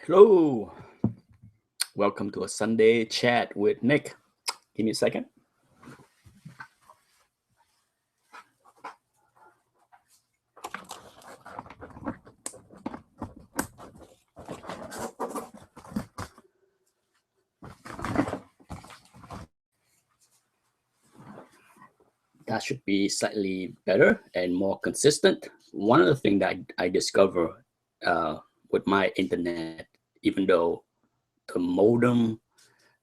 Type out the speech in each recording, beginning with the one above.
Hello, welcome to a Sunday chat with Nick. Give me a second. That should be slightly better and more consistent. One of the things that I discover with my internet, even though the modem,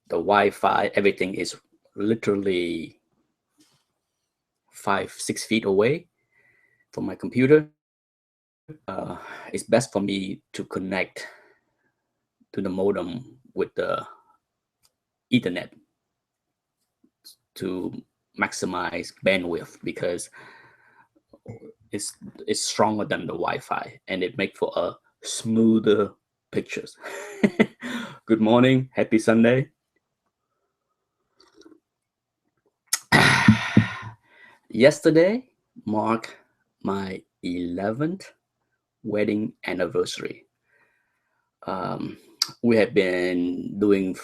the Wi-Fi, everything is literally 5, 6 feet away from my computer, it's best for me to connect to the modem with the Ethernet to maximize bandwidth because it's stronger than the Wi-Fi and it makes for a smoother pictures. Good morning, happy Sunday. Yesterday marked my 11th wedding anniversary. We have been doing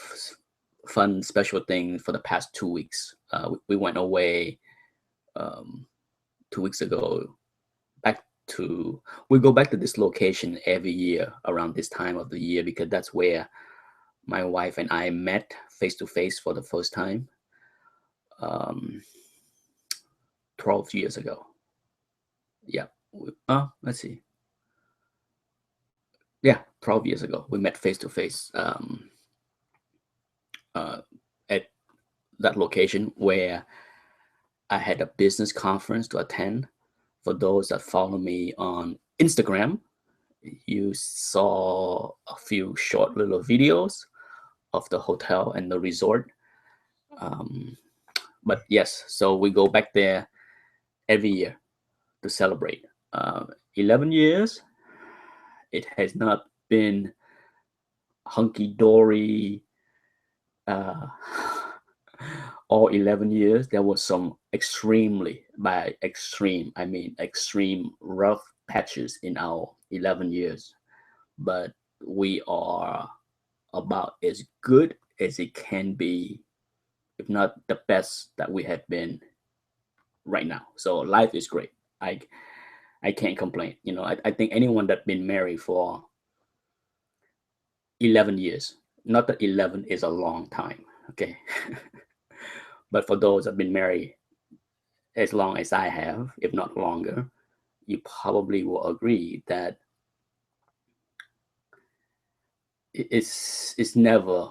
fun special things for the past 2 weeks. We went away 2 weeks ago we go back to this location every year around this time of the year because that's where my wife and I met face to face for the first time 12 years ago. Yeah. Let's see. Yeah, 12 years ago we met face to face at that location where I had a business conference to attend. For those that follow me on Instagram, you saw a few short little videos of the hotel and the resort. But yes, so we go back there every year to celebrate. 11 years, it has not been hunky-dory all 11 years. There was some by extreme, I mean extreme rough patches in our 11 years. But we are about as good as it can be, if not the best that we have been right now. So life is great. I can't complain. I think anyone that's been married for 11 years, not that 11 is a long time, okay? But for those that have been married as long as I have, if not longer, you probably will agree that it's never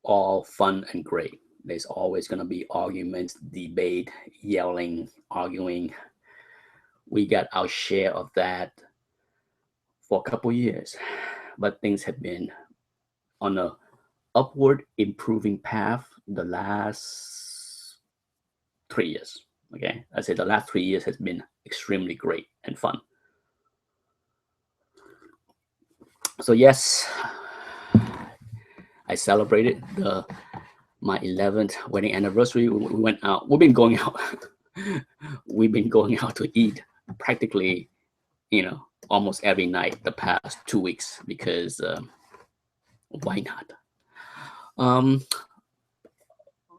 all fun and great. There's always going to be arguments, debate, yelling, arguing. We got our share of that for a couple years, but things have been on a upward improving path the last 3 years. Okay, I say the last 3 years has been extremely great and fun. So yes, I celebrated my 11th wedding anniversary. We went out. We've been going out. We've been going out to eat practically, almost every night the past 2 weeks because why not?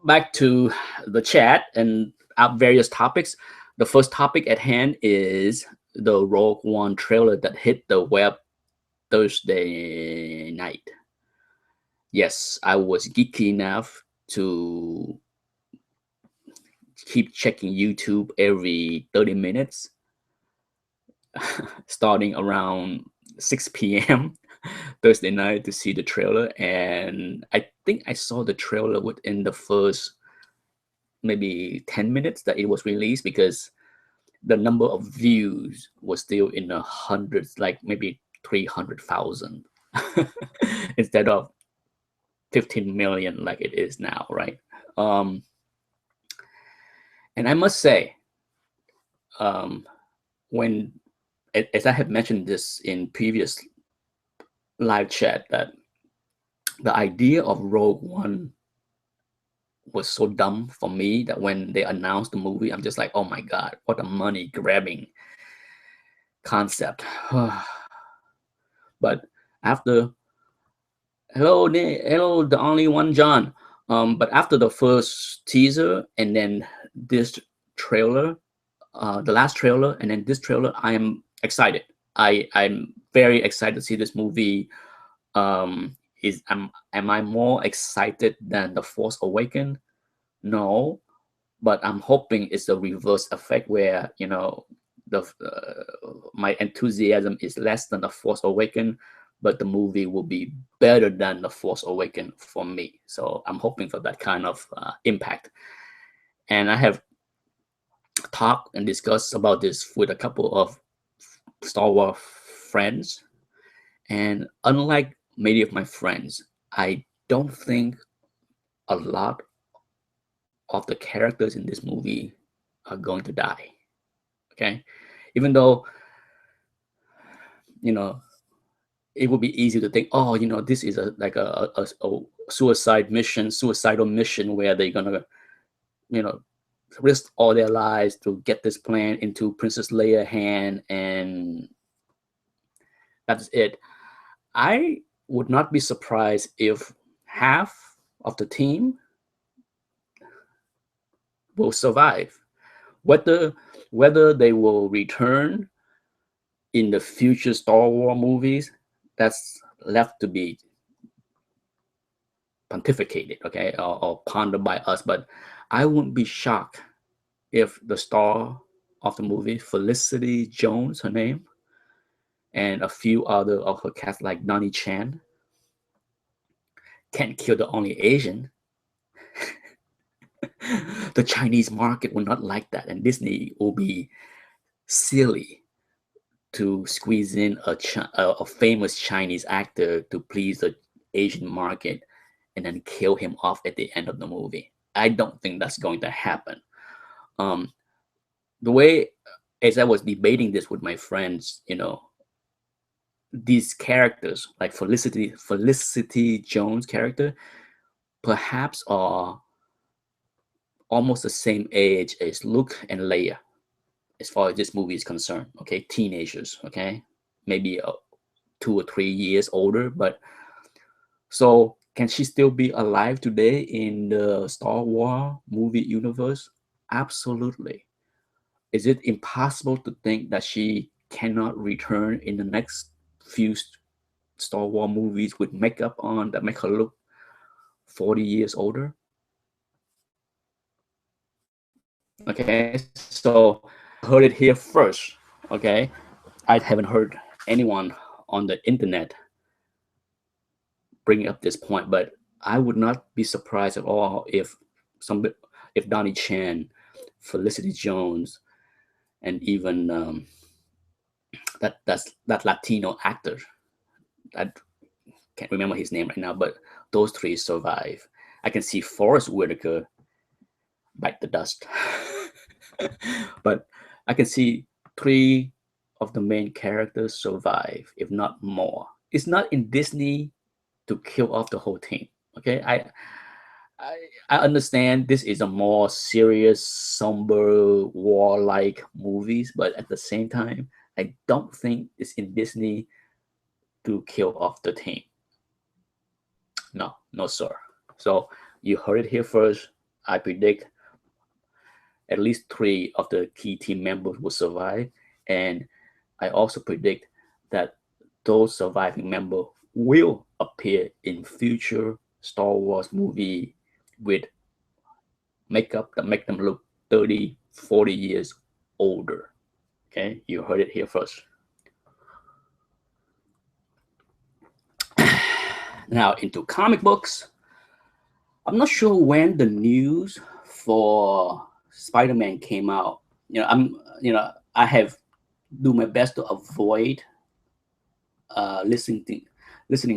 Back to the chat and various topics. The first topic at hand is the Rogue One trailer that hit the web Thursday night. Yes, I was geeky enough to keep checking YouTube every 30 minutes, starting around 6 p.m. Thursday night to see the trailer. And I think I saw the trailer within the first maybe 10 minutes that it was released because the number of views was still in the hundreds, like maybe 300,000 instead of 15 million like it is now, right? And I must say, when, as I have mentioned this in previous live chat, that the idea of Rogue One was so dumb for me that when they announced the movie, I'm just like, oh my God, what a money grabbing concept. But after hello, hello, the only one, John. But after the first teaser and then this trailer, the last trailer, and then this trailer, I am excited. I'm very excited to see this movie. Am I more excited than The Force Awakens? No, but I'm hoping it's a reverse effect where the my enthusiasm is less than The Force Awakens, but the movie will be better than The Force Awakens for me. So I'm hoping for that kind of impact. And I have talked and discussed about this with a couple of Star Wars friends, and unlike many of my friends, I don't think a lot of the characters in this movie are going to die. Okay, even though it would be easy to think, oh, this is a suicidal mission where they're gonna, risk all their lives to get this plan into Princess Leia's hand, and that's it. I would not be surprised if half of the team will survive. Whether they will return in the future Star Wars movies, that's left to be pontificated, okay, or pondered by us. But I wouldn't be shocked if the star of the movie, Felicity Jones, her name, and a few other of her cast like Donnie Chan, can't kill the only Asian. The Chinese market will not like that, and Disney will be silly to squeeze in a famous Chinese actor to please the Asian market and then kill him off at the end of the movie. I don't think that's going to happen. The way, as I was debating this with my friends, these characters like Felicity Jones character perhaps are almost the same age as Luke and Leia, as far as this movie is concerned. Okay, teenagers. Okay, maybe 2 or 3 years older, but so can she still be alive today in the Star Wars movie universe? Absolutely. Is it impossible to think that she cannot return in the next few Star Wars movies with makeup on that make her look 40 years older? Okay, so heard it here first. Okay, I haven't heard anyone on the internet bringing up this point, but I would not be surprised at all if Donnie Chan, Felicity Jones, and even that Latino actor, I can't remember his name right now, but those three survive. I can see Forrest Whitaker bite the dust, but I can see three of the main characters survive, if not more. It's not in Disney to kill off the whole team. Okay, I understand this is a more serious, somber, warlike movies, but at the same time, I don't think it's in Disney to kill off the team. No, sir. So you heard it here first. I predict at least 3 of the key team members will survive, and I also predict that those surviving members will appear in future Star Wars movie with makeup that make them look 30, 40 years older. Okay, you heard it here first. Now into comic books. I'm not sure when the news for Spider-Man came out. I have do my best to avoid listening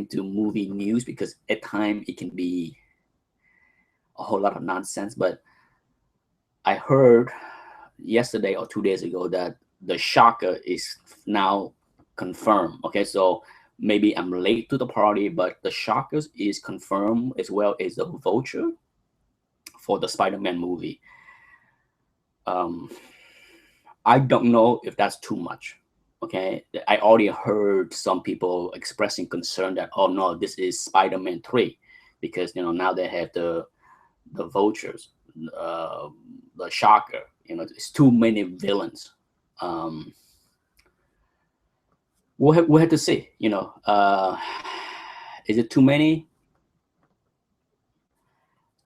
to movie news because at times it can be a whole lot of nonsense. But I heard yesterday or 2 days ago that the Shocker is now confirmed. Okay, so maybe I'm late to the party, but the Shockers is confirmed as well as the Vulture for the Spider-Man movie. I don't know if that's too much. Okay, I already heard some people expressing concern that, oh no, this is Spider-Man 3, because now they have the vultures, the shocker. It's too many villains. We'll have to see. Is it too many?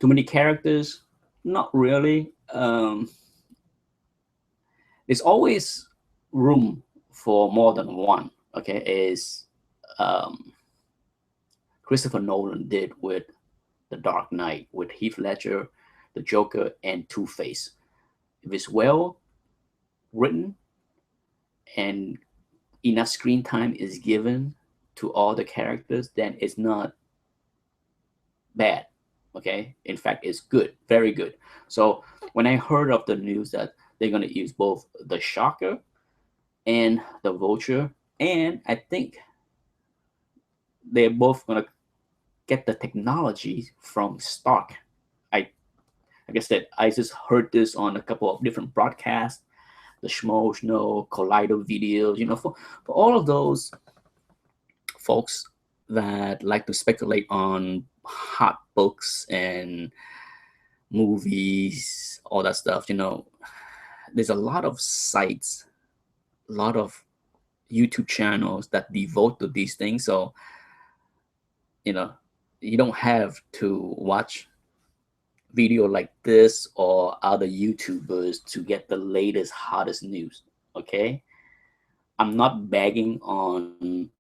Too many characters? Not really. There's always room for more than one. Okay, is Christopher Nolan did with The Dark Knight, with Heath Ledger, the Joker, and Two-Face. If it's well written and enough screen time is given to all the characters, then it's not bad. Okay, in fact, it's good, very good. So when I heard of the news that they're going to use both the Shocker and the Vulture, and I think they're both going to get the technology from Stark. Like I said, I just heard this on a couple of different broadcasts, the Schmo Schno, Collider videos, for all of those folks that like to speculate on hot books and movies, all that stuff, there's a lot of sites, a lot of YouTube channels that devote to these things. So, you don't have to watch video like this or other YouTubers to get the latest, hottest news. Okay, I'm not bagging on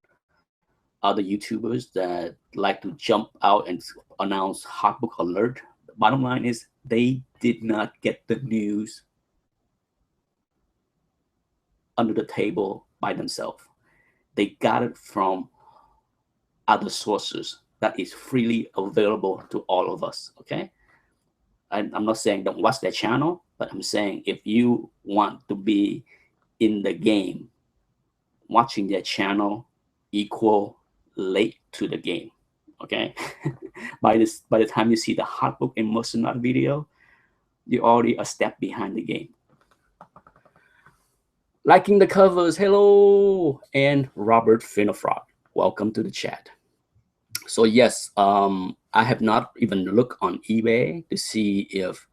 other YouTubers that like to jump out and announce hot book alert. The bottom line is they did not get the news under the table by themselves. They got it from other sources that is freely available to all of us. Okay, I'm not saying don't watch their channel, but I'm saying if you want to be in the game, watching their channel equal late to the game. Okay, by the time you see the hot book immersion video, you're already a step behind the game. Liking the covers, hello, and Robert Finofrog, welcome to the chat. So yes, I have not even looked on eBay to see if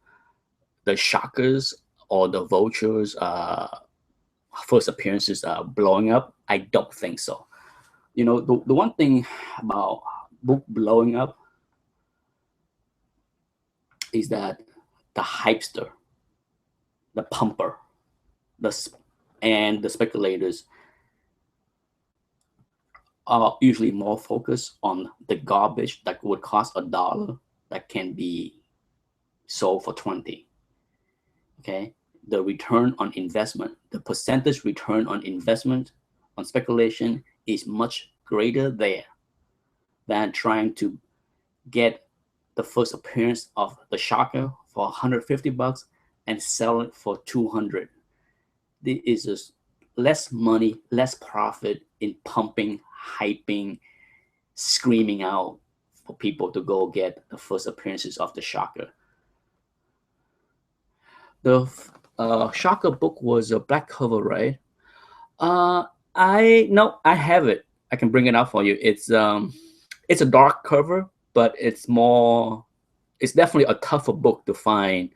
the Shockers or the Vultures first appearances are blowing up. I don't think so. The one thing about book blowing up is that the hypester, the pumper, and the speculators are usually more focused on the garbage that would cost $1 that can be sold for 20. Okay, the return on investment, the percentage return on investment on speculation is much greater there than trying to get the first appearance of the Shocker for $150 and sell it for $200. There is just less money, less profit in pumping, hyping, screaming out for people to go get the first appearances of the Shocker. The Shocker book was a black cover, right? I have it. I can bring it out for you. It's a dark cover, but it's definitely a tougher book to find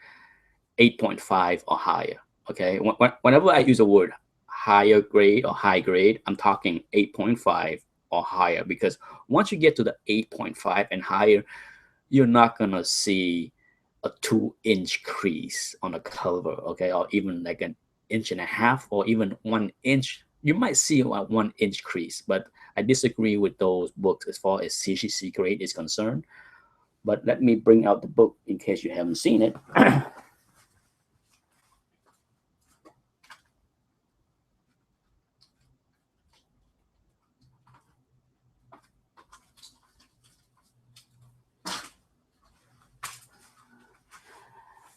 8.5 or higher. Okay, whenever I use a word higher grade or high grade, I'm talking 8.5 or higher, because once you get to the 8.5 and higher, you're not gonna see a 2-inch crease on a cover, okay, or even like an 1.5 or even 1 inch. You might see a 1-inch crease, but I disagree with those books as far as CGC grade is concerned. But let me bring out the book in case you haven't seen it.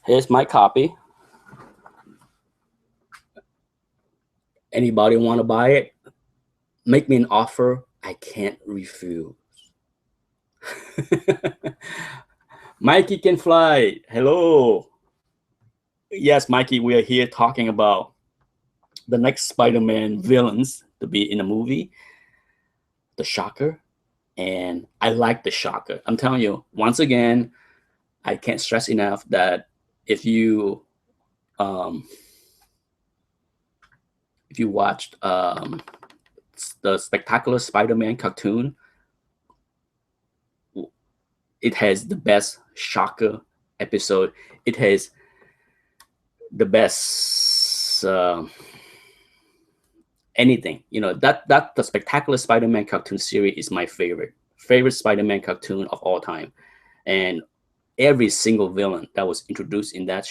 Here's my copy. Anybody want to buy it? Make me an offer. I can't refuse. Mikey can fly. Hello. Yes, Mikey, we are here talking about the next Spider-Man villains to be in a movie, the Shocker. And I like the Shocker. I'm telling you, once again, I can't stress enough that if you watched the Spectacular Spider-Man cartoon, it has the best Shocker episode. It has the best anything. You know, that the Spectacular Spider-Man cartoon series is my favorite Spider-Man cartoon of all time. And every single villain that was introduced in that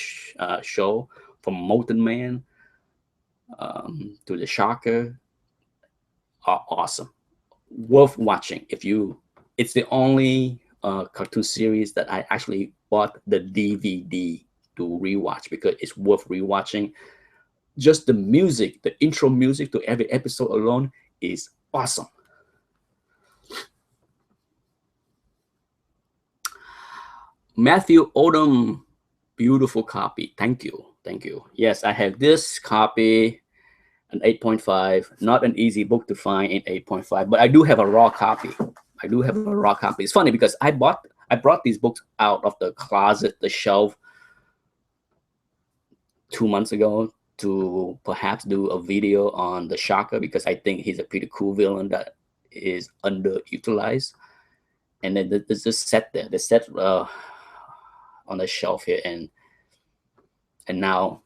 show, from Molten Man to the Shocker, are awesome, worth watching. It's the only cartoon series that I actually bought the DVD to rewatch, because it's worth rewatching. Just the music, the intro music to every episode alone is awesome. Matthew Odom, beautiful copy. Thank you. Yes, I have this copy, an 8.5. Not an easy book to find in 8.5, but I do have a raw copy. It's funny because I brought these books out of the closet, the shelf, 2 months ago to perhaps do a video on the Shocker, because I think he's a pretty cool villain that is underutilized. And then there's this set there, the set on the shelf here, and now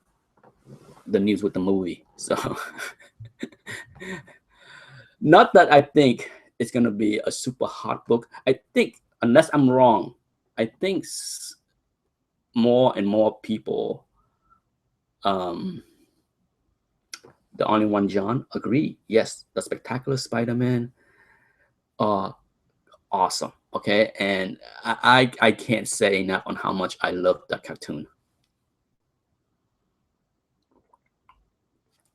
the news with the movie. So not that I think it's gonna be a super hot book. I think, unless I'm wrong, I think more and more people, the Only One John, agree. Yes, the Spectacular Spider-Man are awesome. Okay, and I can't say enough on how much I love that cartoon.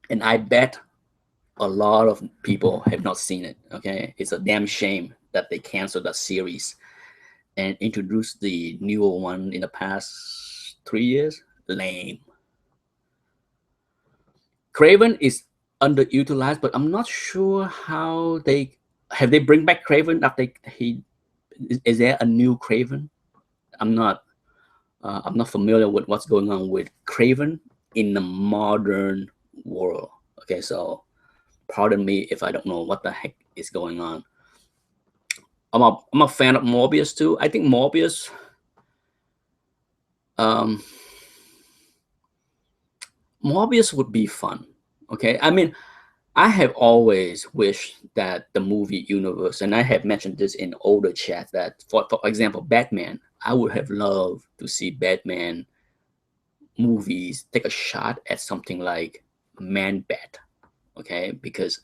And I bet a lot of people have not seen it. Okay, it's a damn shame that they canceled that series and introduced the newer one in the past 3 years. Lame. Kraven is underutilized, but I'm not sure how they bring back Kraven after is there a new Kraven? I'm not familiar with what's going on with Kraven in the modern world. Okay, so pardon me if I don't know what the heck is going on. I'm a fan of Morbius too. I think Morbius, Morbius would be fun. Okay, I mean, I have always wished that the movie universe, and I have mentioned this in older chats, that for example, Batman, I would have loved to see Batman movies take a shot at something like Man-Bat. Okay, because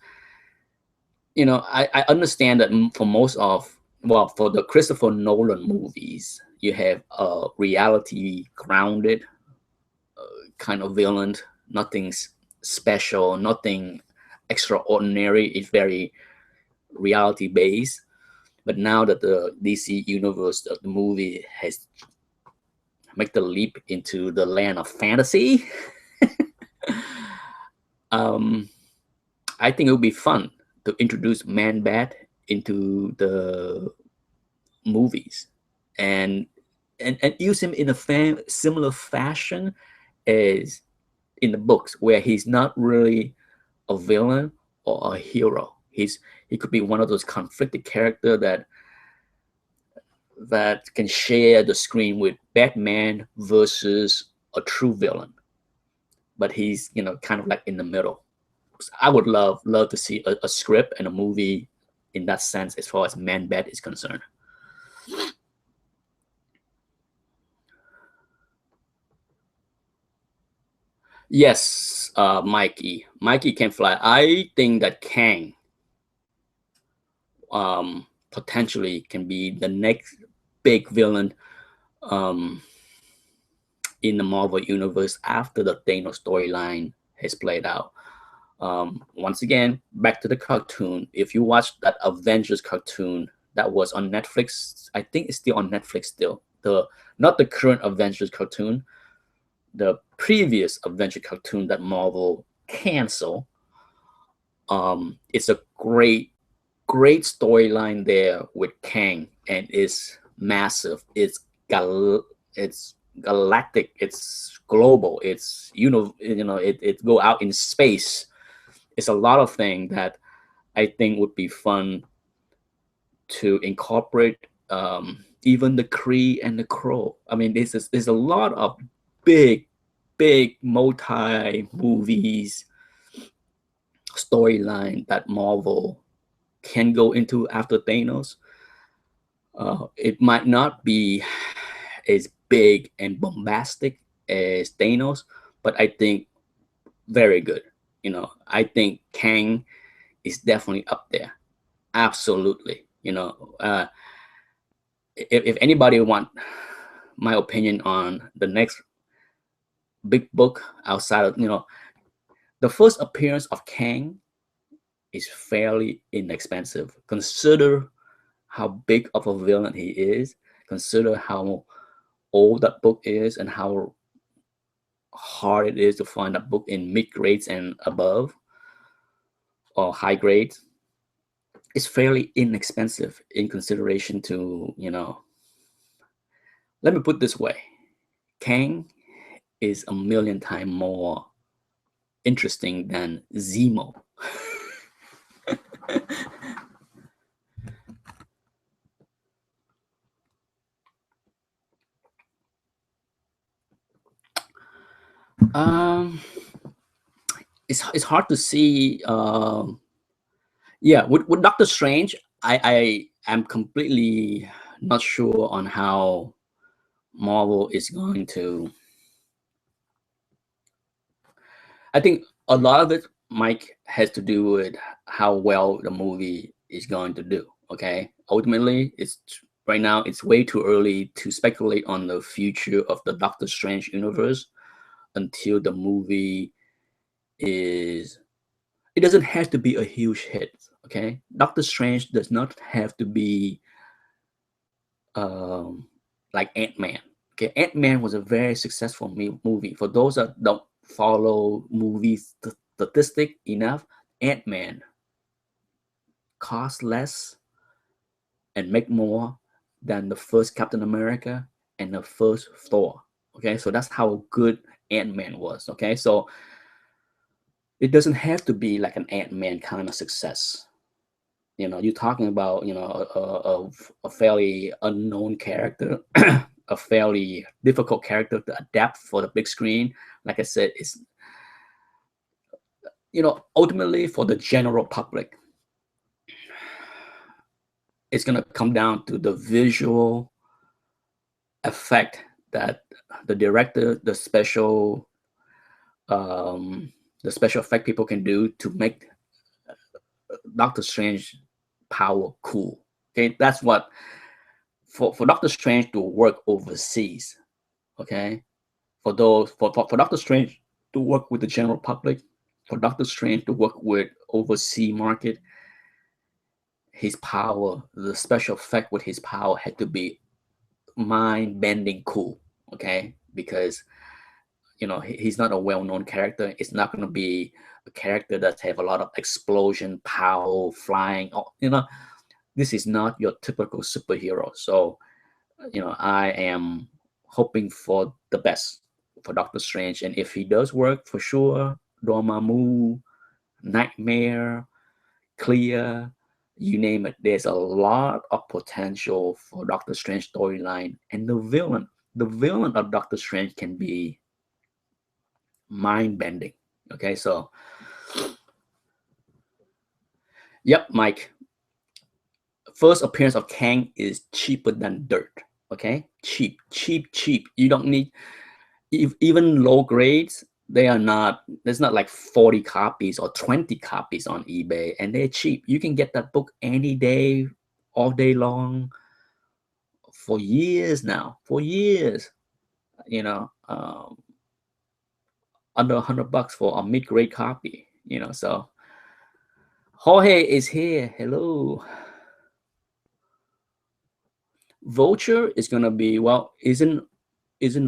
you know, I understand that for for the Christopher Nolan movies, you have a reality grounded kind of villain, nothing's special, nothing extraordinary. It's very reality based. But now that the DC universe, the movie has made the leap into the land of fantasy, I think it would be fun to introduce Man-Bat into the movies and use him in a similar fashion as in the books, where he's not really a villain or a hero. He could be one of those conflicted character that can share the screen with Batman versus a true villain, but he's, you know, kind of like in the middle. I would love to see a script and a movie in that sense, as far as Man-Bat is concerned. Yes, Mikey can fly. I think that Kang potentially can be the next big villain in the Marvel universe after the Thanos storyline has played out. Once again, back to the cartoon. If you watch that Avengers cartoon that was on Netflix, I think it's still on Netflix still. Not the current Avengers cartoon, the previous Avengers cartoon that Marvel cancel. It's a great storyline there with Kang, and it's massive. It's galactic. It's global. It's it go out in space. It's a lot of things that I think would be fun to incorporate. Even the Kree and the Crow. I mean, there's a lot of big multi movies storyline that Marvel can go into after Thanos. It might not be as big and bombastic as Thanos, but I think very good. I think Kang is definitely up there. Absolutely. If anybody want my opinion on the next big book outside of, the first appearance of Kang is fairly inexpensive. Consider how big of a villain he is. Consider how old that book is and how hard it is to find a book in mid grades and above or high grades. It's fairly inexpensive in consideration to, let me put it this way. Kang is a million times more interesting than Zemo. It's hard to see. Yeah, with Doctor Strange, I am completely not sure on how Marvel is going to. I think a lot of it, Mike, has to do with how well the movie is going to do. Okay, ultimately, it's right now it's way too early to speculate on the future of the Doctor Strange universe until the movie is. It doesn't have to be a huge hit. Okay, Doctor Strange does not have to be like Ant-Man. Okay, Ant-Man was a very successful movie. For those that don't follow movies statistic enough, Ant-Man cost less and make more than the first Captain America and the first Thor. Okay, so that's how good Ant-Man was. Okay, so it doesn't have to be like an Ant-Man kind of success. You're talking about a fairly unknown character, a fairly difficult character to adapt for the big screen. Like I said, it's ultimately for the general public, it's gonna come down to the visual effect that the director, the special effect people can do to make Doctor Strange power cool. Okay, that's what for Doctor Strange to work overseas. Okay, for Doctor Strange to work with the general public, for Doctor Strange to work with overseas market, his power, the special effect with his power had to be mind-bending cool. Okay, because he's not a well-known character. It's not going to be a character that have a lot of explosion, power, flying. This is not your typical superhero. So, I am hoping for the best for Doctor Strange, and if he does work, for sure, Dormammu, Nightmare, Clea, you name it. There's a lot of potential for Doctor Strange storyline, and the villain of Doctor Strange can be mind-bending. Okay, so yep, Mike. First appearance of Kang is cheaper than dirt. Okay, cheap. You don't need even low grades. They are not. There's not like 40 copies or 20 copies on eBay, and they're cheap. You can get that book any day, all day long, for years now. For years, under $100 for a mid-grade copy. So Jorge is here. Hello. Vulture is gonna be isn't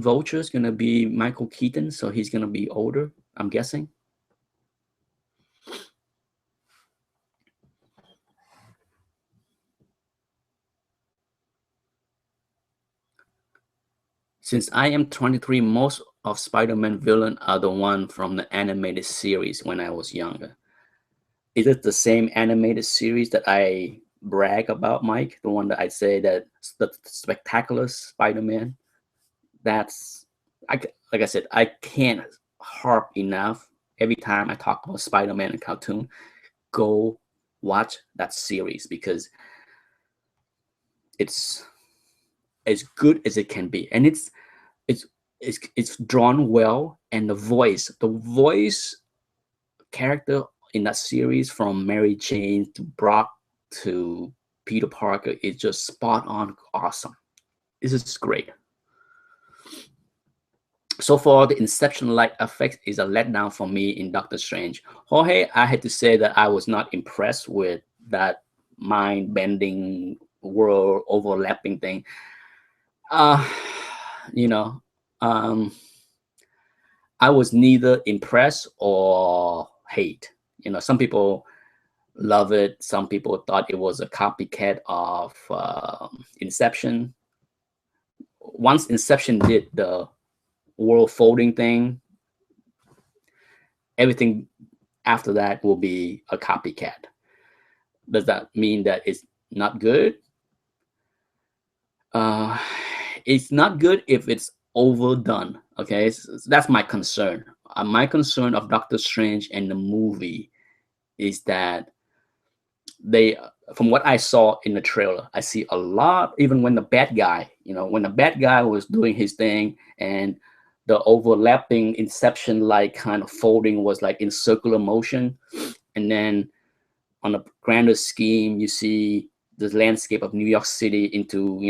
Vulture's gonna be Michael Keaton, so he's gonna be older, I'm guessing. Since I am 23, most of Spider-Man villain are the one from the animated series when I was younger. Is it the same animated series that I brag about, Mike? The one that I say that the spectacular Spider-Man? That's like I said, I can't harp enough every time I talk about Spider-Man and cartoon. Go watch that series because it's as good as it can be, and it's drawn well, and the voice character in that series, from Mary Jane to Brock to Peter Parker, is just spot on awesome. This is great. So far, the Inception-like effect is a letdown for me in Doctor Strange. Jorge, I had to say that I was not impressed with that mind-bending, world overlapping thing. Uh, you know, um, I was neither impressed or hate. Some people love it. Some people thought it was a copycat of Inception. Once Inception did the world folding thing, everything after that will be a copycat. Does that mean that it's not good? It's not good if it's overdone. Okay, so that's my concern. My concern of Doctor Strange and the movie is that they, from what I saw in the trailer, I see a lot. Even when the bad guy, when the bad guy was doing his thing, and the overlapping Inception like kind of folding was like in circular motion, and then on a grander scheme, you see the landscape of New York City into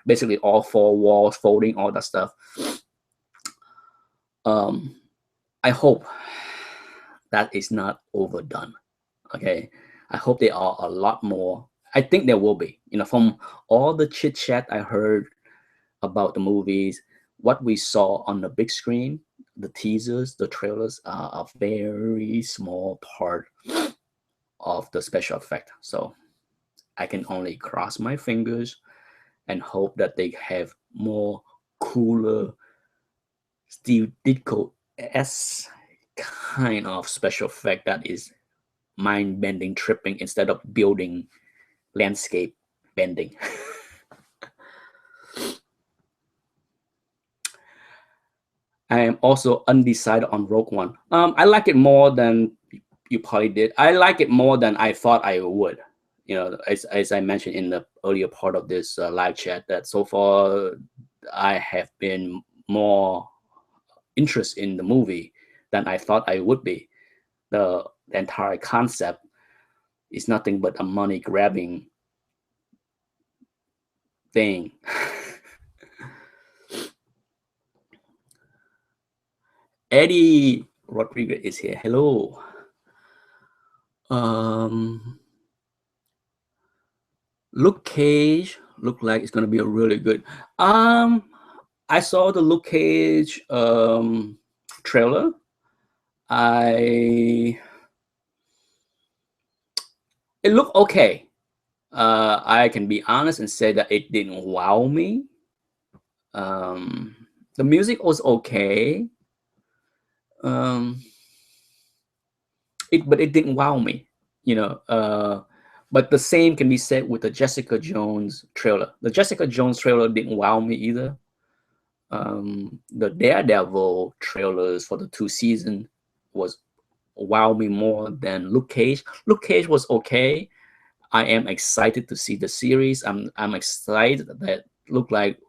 basically all four walls folding, all that stuff. I hope that is not overdone. Okay, I hope there are a lot more. I think there will be. From all the chit chat I heard about the movies, what we saw on the big screen, the teasers, the trailers are a very small part of the special effect. So I can only cross my fingers and hope that they have more cooler Steve Ditko-esque kind of special effect that is mind-bending, tripping, instead of building landscape bending. I am also undecided on Rogue One. I like it more than you probably did. I like it more than I thought I would. As I mentioned in the earlier part of this live chat, that so far I have been more interested in the movie than I thought I would be. The entire concept is nothing but a money grabbing thing. Eddie Rodriguez is here. Hello. Luke Cage look like it's gonna be a really good. I saw the Luke Cage trailer. It looked okay. I can be honest and say that it didn't wow me. The music was okay. But it didn't wow me. But the same can be said with the Jessica Jones trailer. The Jessica Jones trailer didn't wow me either. The Daredevil trailers for the 2 seasons was wow me more than Luke Cage. Luke Cage was okay. I am excited to see the series. I'm excited that look like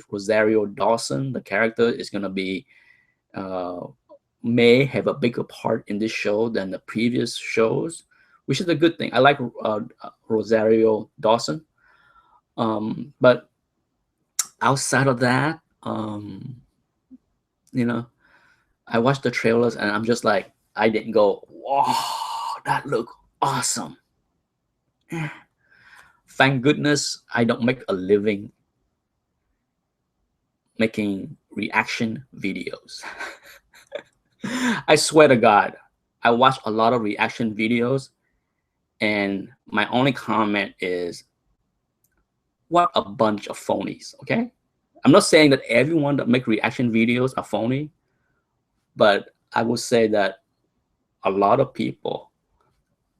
Rosario Dawson, the character, is gonna be may have a bigger part in this show than the previous shows, which is a good thing. I like Rosario Dawson. But outside of that, I watched the trailers and I'm just like, I didn't go, wow, that look awesome. Thank goodness I don't make a living making reaction videos. I swear to God, I watch a lot of reaction videos, and my only comment is, what a bunch of phonies, okay? I'm not saying that everyone that make reaction videos are phony, but I would say that a lot of people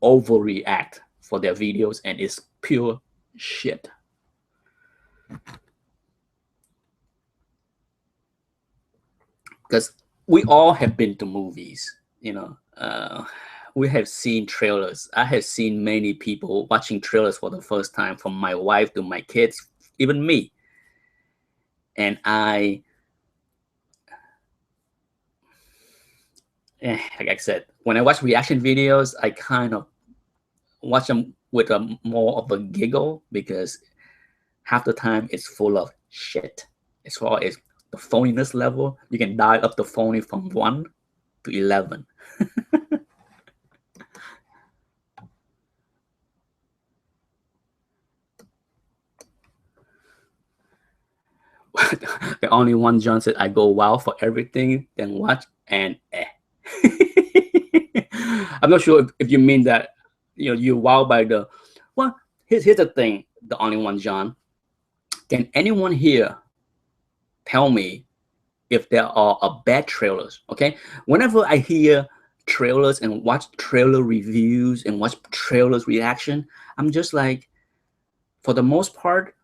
overreact for their videos, and it's pure shit. Because we all have been to movies, you know. We have seen trailers. I have seen many people watching trailers for the first time, from my wife to my kids, even me. And like I said, when I watch reaction videos, I kind of watch them with a more of a giggle, because half the time it's full of shit. As far as the phoniness level, you can dial up the phony from 1 to 11. The only one John said, I go wow for everything, then watch and eh. I'm not sure if you mean that, you know, you wow by the, well, here's the thing, the only one John. Can anyone here tell me if there are bad trailers? Okay, whenever I hear trailers and watch trailer reviews and watch trailers reaction, I'm just like, for the most part,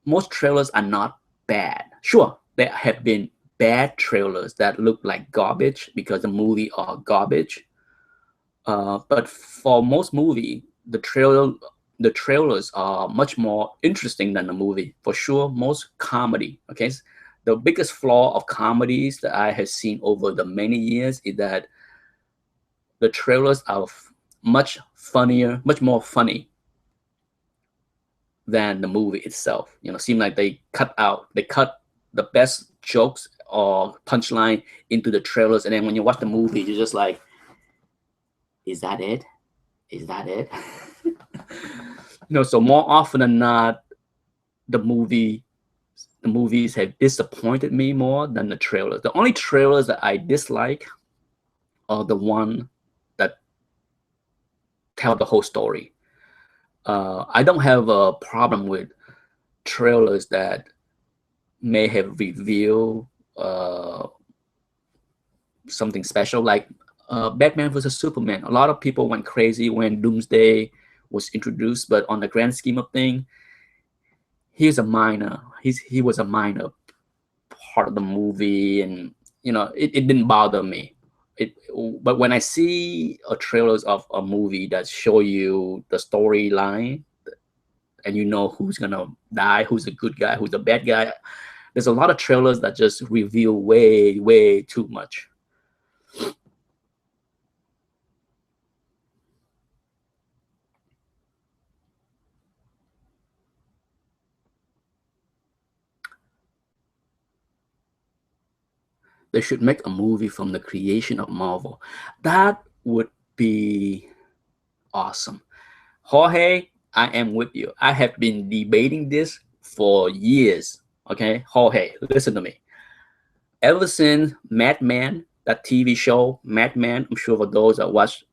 most trailers are not bad. Sure, there have been bad trailers that look like garbage because the movie are garbage. But for most movie, the trailers are much more interesting than the movie. For sure, most comedy. Okay, the biggest flaw of comedies that I have seen over the many years is that the trailers are much funnier, much more funny than the movie itself. You know, seem like they cut the best jokes or punchline into the trailers, and then when you watch the movie, you're just like, is that it? Is that it? You know, so more often than not, the movies have disappointed me more than the trailers. The only trailers that I dislike are the one that tell the whole story. I don't have a problem with trailers that may have revealed something special, like Batman versus Superman. A lot of people went crazy when Doomsday was introduced, but on the grand scheme of things, he was a minor part of the movie, and you know, it didn't bother me. But when I see a trailers of a movie that show you the storyline, and you know who's gonna die, who's a good guy, who's a bad guy, there's a lot of trailers that just reveal way too much. They should make a movie from the creation of Marvel. That would be awesome. Jorge, I am with you. I have been debating this for years. Okay, Jorge, listen to me. Ever since Mad Men, that TV show, Mad Men, I'm sure for those that watch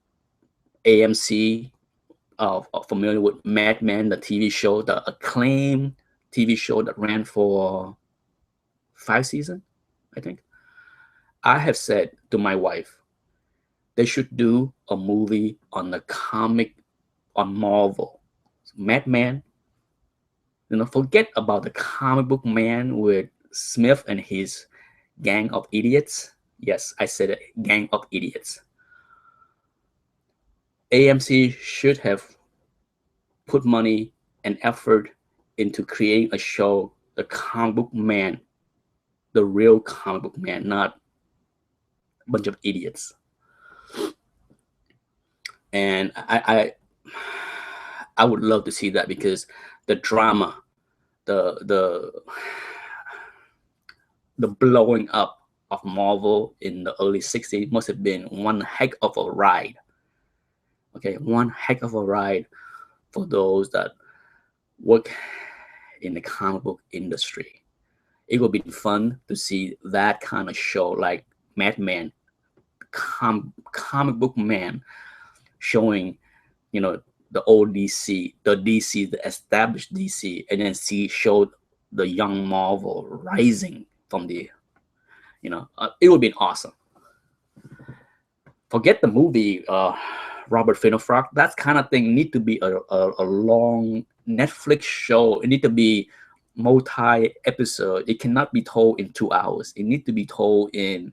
AMC are familiar with Mad Men, the TV show, the acclaimed TV show that ran for 5 seasons, I think. I have said to my wife, they should do a movie on the comic, on Marvel. Mad Men, you know, forget about the comic book man with Smith and his gang of idiots. Yes, I said it, gang of idiots. AMC should have put money and effort into creating a show, the comic book man, the real comic book man, not a bunch of idiots. And I would love to see that, because the drama, the blowing up of Marvel in the early 60s must have been one heck of a ride. Okay, one heck of a ride for those that work in the comic book industry. It would be fun to see that kind of show, like Mad Men, comic book man, showing, you know, the old DC, the established DC, and then showed the young Marvel rising from the, it would be awesome. Forget the movie, Robert Finofrock. That kind of thing need to be a long Netflix show. It need to be multi-episode. It cannot be told in 2 hours. It need to be told in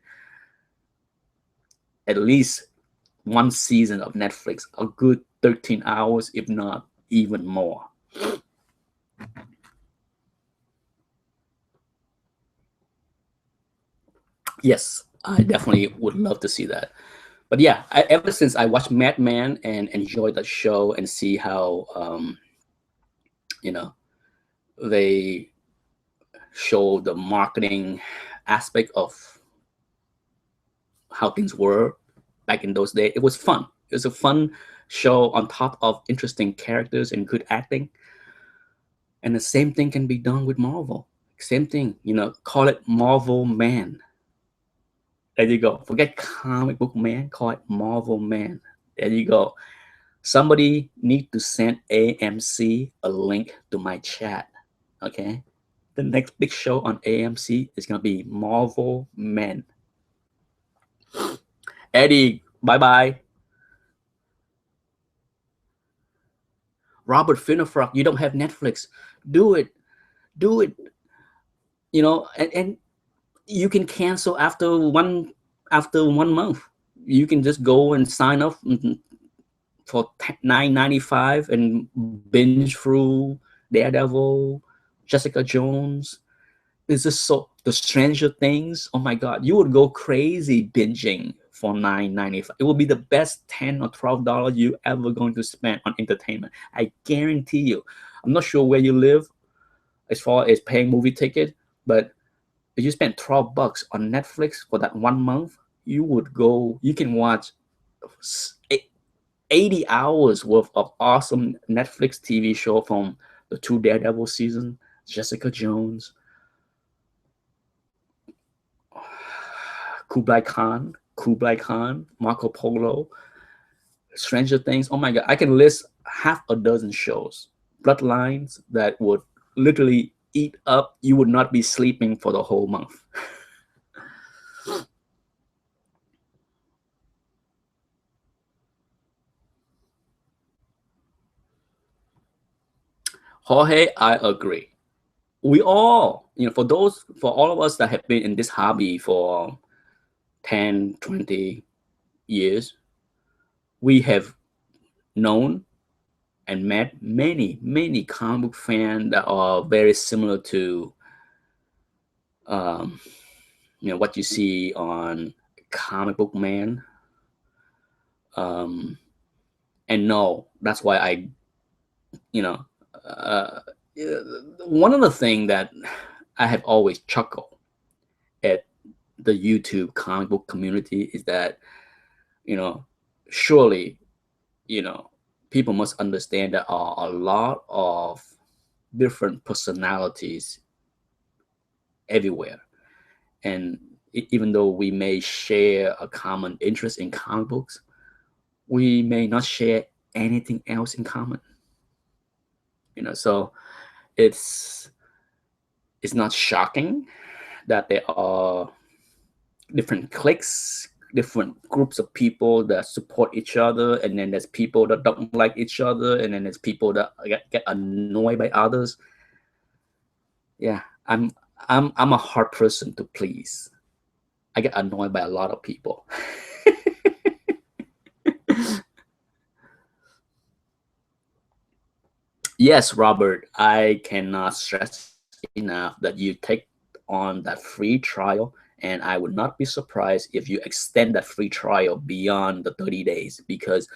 at least one season of Netflix, a good 13 hours, if not even more. Yes, I definitely would love to see that. But yeah, ever since I watched Mad Men and enjoyed that show and see how, they show the marketing aspect of how things were back in those days, it was fun. It was a fun show on top of interesting characters and good acting. And the same thing can be done with Marvel. Same thing, call it Marvel Man. There you go. Forget comic book man, call it Marvel Man. There you go. Somebody need to send AMC a link to my chat. Okay. The next big show on AMC is gonna be Marvel Man. Eddie, bye-bye. Robert Finofrock, you don't have Netflix. Do it. Do it. And you can cancel after one month. You can just go and sign up for $9.95 and binge through Daredevil, Jessica Jones. It's just so the Stranger Things. Oh my God, you would go crazy binging for $9.95. It will be the best $10 or $12 you ever going to spend on entertainment. I guarantee you. I'm not sure where you live as far as paying movie ticket, but if you spend $12 on Netflix for that 1 month, you can watch 80 hours worth of awesome Netflix TV show from the 2 Daredevil season, Jessica Jones, Kublai Khan, Marco Polo, Stranger Things. Oh my God, I can list half a dozen shows, Bloodlines, that would literally eat up. You would not be sleeping for the whole month. Jorge, I agree. We all, for all of us that have been in this hobby for 10, 20 years, we have known and met many, many comic book fans that are very similar to, what you see on Comic Book Man. And no, that's why I, one of the things that I have always chuckled at the YouTube comic book community is that, surely, people must understand there are a lot of different personalities everywhere. And even though we may share a common interest in comic books, we may not share anything else in common. So it's not shocking that there are different cliques, different groups of people that support each other, and then there's people that don't like each other, and then there's people that get annoyed by others. Yeah, I'm a hard person to please. I get annoyed by a lot of people. Yes, Robert, I cannot stress enough that you take on that free trial, and I would not be surprised if you extend that free trial beyond the 30 days, because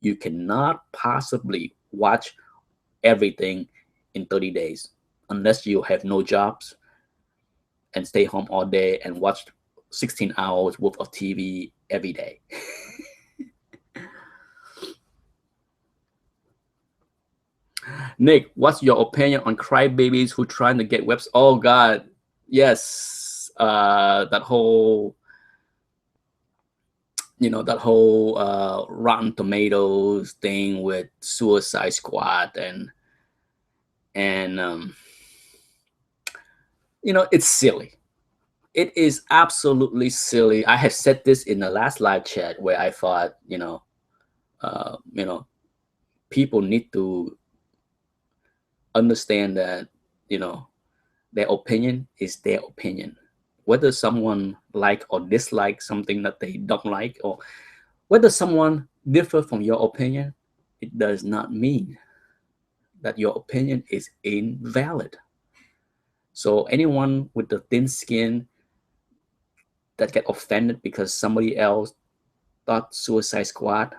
you cannot possibly watch everything in 30 days unless you have no jobs and stay home all day and watch 16 hours worth of TV every day. Nick, what's your opinion on crybabies who trying to get webs? Oh God, yes, that whole, Rotten Tomatoes thing with Suicide Squad and It's silly. It is absolutely silly. I have said this in the last live chat where I thought, uh, you know, people need to understand that, you know, their opinion is their opinion. Whether someone like or dislike something that they don't like, or whether someone differ from your opinion, it does not mean that your opinion is invalid. So anyone with the thin skin that get offended because somebody else thought Suicide Squad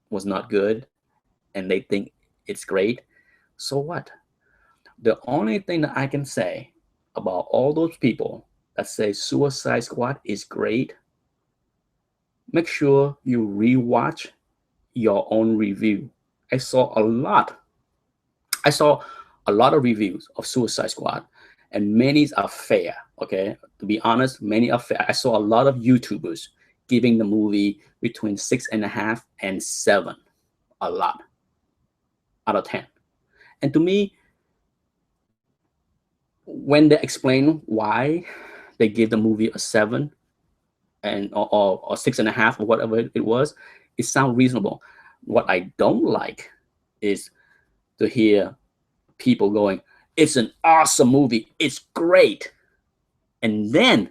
was not good and they think it's great, so what? The only thing that I can say about all those people that say Suicide Squad is great, make sure you rewatch your own review. I saw a lot. I saw a lot of reviews of Suicide Squad, and many are fair. Okay, to be honest, many are fair. I saw a lot of YouTubers giving the movie between 6.5 and 7, a lot out of 10. And to me, when they explain why they give the movie a 7 and or 6.5 or whatever it was, it sounds reasonable. What I don't like is to hear people going, "It's an awesome movie. It's great," and then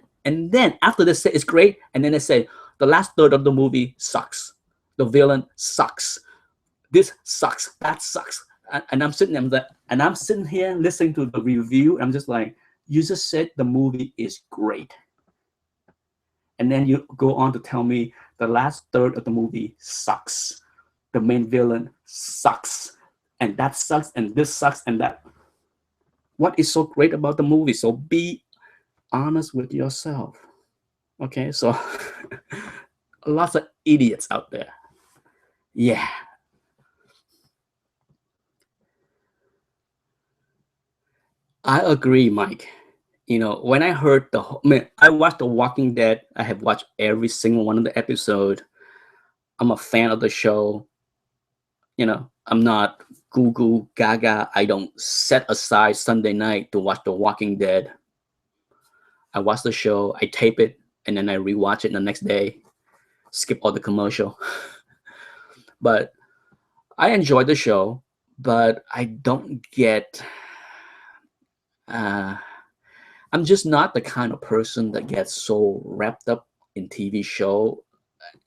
after they say it's great, and then they say the last third of the movie sucks. The villain sucks. This sucks. That sucks. And I'm sitting here listening to the review. I'm just like, you just said the movie is great, and then you go on to tell me the last third of the movie sucks. The main villain sucks, and that sucks, and this sucks, and that. What is so great about the movie? So be honest with yourself. Okay, so lots of idiots out there. Yeah. I agree, Mike. When I heard I watched The Walking Dead. I have watched every single one of the episode. I'm a fan of the show. I'm not goo goo gaga. I don't set aside Sunday night to watch The Walking Dead. I watch the show, I tape it, and then I rewatch it the next day, skip all the commercial. But I enjoy the show, but I don't get. Uh, I'm just not the kind of person that gets so wrapped up in TV show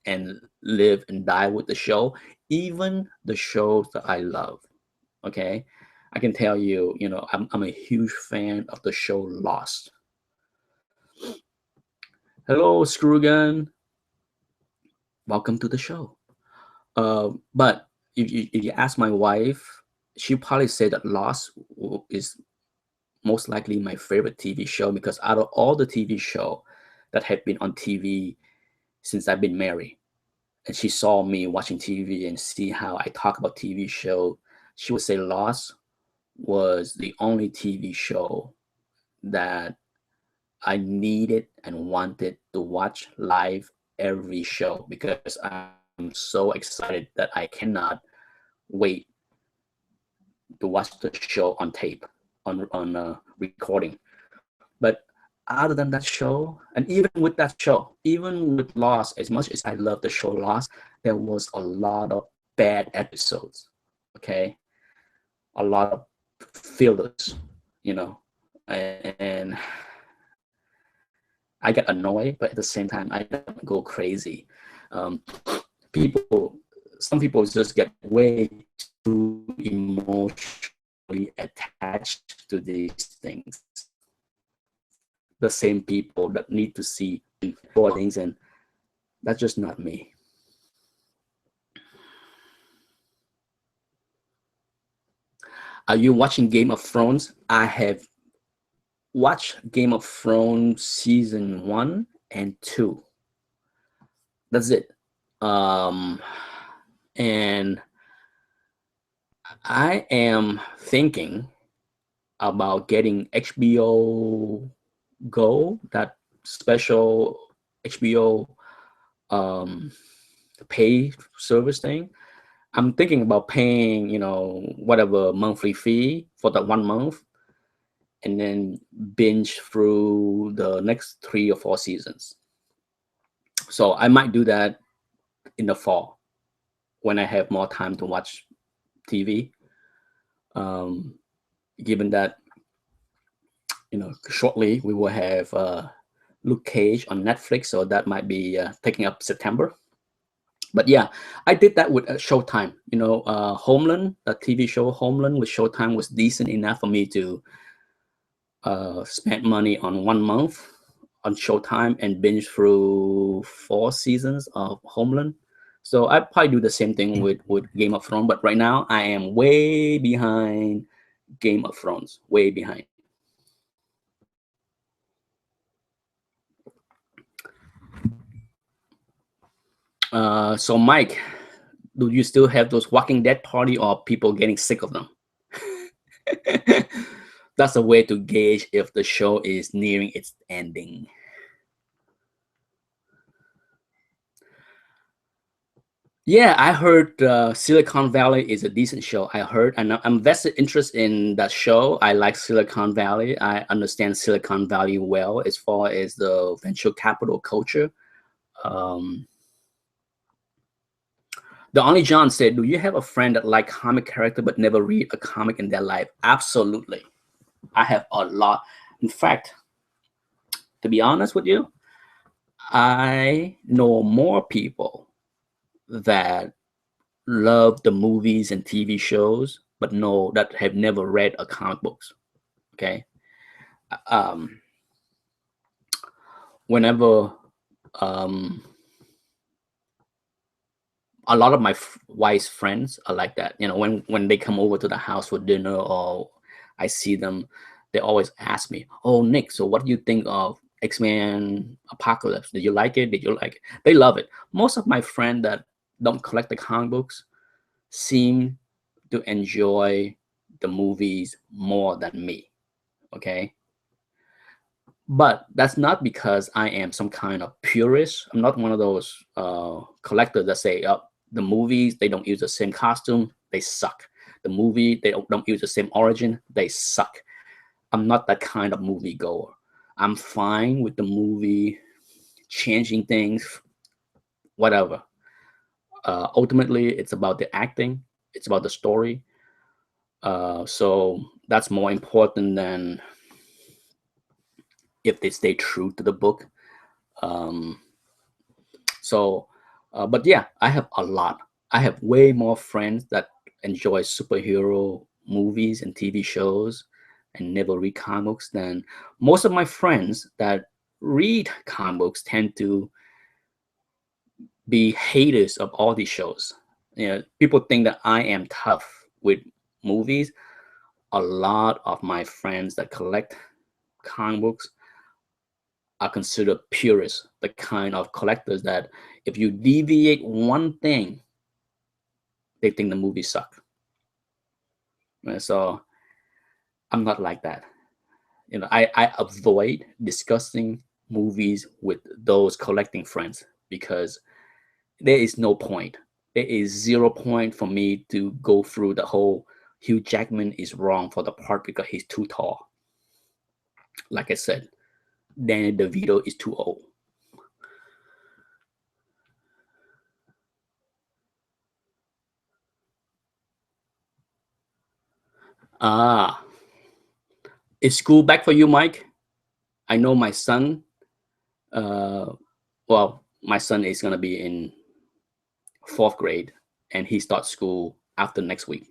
and live and die with the show, even the shows that I love. Okay, I can tell you, I'm a huge fan of the show Lost. Hello, Scrugan. Welcome to the show. But if you ask my wife, she'll probably say that Lost is most likely my favorite TV show, because out of all the TV show that have been on TV since I've been married, and she saw me watching TV and see how I talk about TV show, she would say Lost was the only TV show that I needed and wanted to watch live every show, because I'm so excited that I cannot wait to watch the show on tape, on recording. But other than that show, and even with that show, even with Lost, as much as I love the show Lost, there was a lot of bad episodes. Okay, a lot of fillers, and I get annoyed, but at the same time, I don't go crazy. Um, people, some people just get way too emotionally attached to these things. The same people that need to see things, and that's just not me. Are you watching Game of Thrones? I have watched Game of Thrones season 1 and 2. That's it. And I am thinking about getting HBO Go, that special HBO pay service thing. I'm thinking about paying, whatever monthly fee for that 1 month, and then binge through the next 3 or 4 seasons. So I might do that in the fall when I have more time to watch TV. Given that, shortly we will have Luke Cage on Netflix, so that might be taking up September. But yeah, I did that with Showtime. Homeland, the TV show Homeland with Showtime was decent enough for me to spend money on 1 month on Showtime and binge through 4 seasons of Homeland. So I'd probably do the same thing with Game of Thrones. But right now, I am way behind Game of Thrones, way behind. So Mike, do you still have those Walking Dead party, or people getting sick of them? That's a way to gauge if the show is nearing its ending. Yeah, I heard Silicon Valley is a decent show. I heard, and I'm vested interest in that show. I like Silicon Valley. I understand Silicon Valley well as far as the venture capital culture. The Only John said, "Do you have a friend that like comic character but never read a comic in their life?" Absolutely, I have a lot. In fact, to be honest with you, I know more people that love the movies and TV shows, but that have never read a comic books. Okay. Whenever a lot of my wife's friends are like that, when they come over to the house for dinner or I see them, they always ask me, "Oh, Nick, so what do you think of X-Men Apocalypse? Did you like it? Did you like it?" They love it. Most of my friends that don't collect the comic books seem to enjoy the movies more than me. Okay. But that's not because I am some kind of purist. I'm not one of those collectors that say, "Oh, the movies, they don't use the same costume, they suck. The movie, they don't use the same origin, they suck." I'm not that kind of movie goer. I'm fine with the movie changing things, whatever. Ultimately, it's about the acting, it's about the story. So that's more important than if they stay true to the book. But yeah, I have a lot. I have way more friends that enjoy superhero movies and TV shows and never read comics than most of my friends that read comics tend to be haters of all these shows. People think that I am tough with movies. A lot of my friends that collect comic books are considered purists, the kind of collectors that if you deviate one thing, they think the movies suck. So I'm not like that. I avoid discussing movies with those collecting friends because there is no point. There is 0 point for me to go through the whole Hugh Jackman is wrong for the part because he's too tall. Like I said, Danny DeVito is too old. Is school back for you, Mike? I know my son, my son is going to be in 4th grade and he starts school after next week.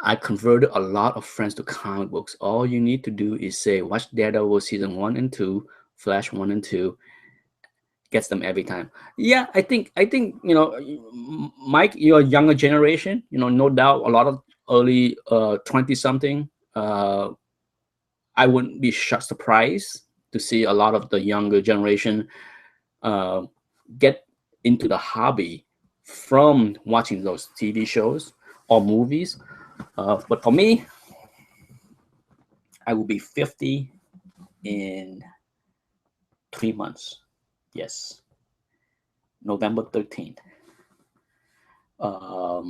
I converted a lot of friends to comic books. All you need to do is say, watch Daredevil season 1 and 2, Flash 1 and 2, gets them every time. Yeah, I think Mike, you're a younger generation. No doubt, a lot of early 20 something. I wouldn't be surprised to see a lot of the younger generation get into the hobby from watching those TV shows or movies. But for me, I will be 50 in 3 months. Yes. November 13th. I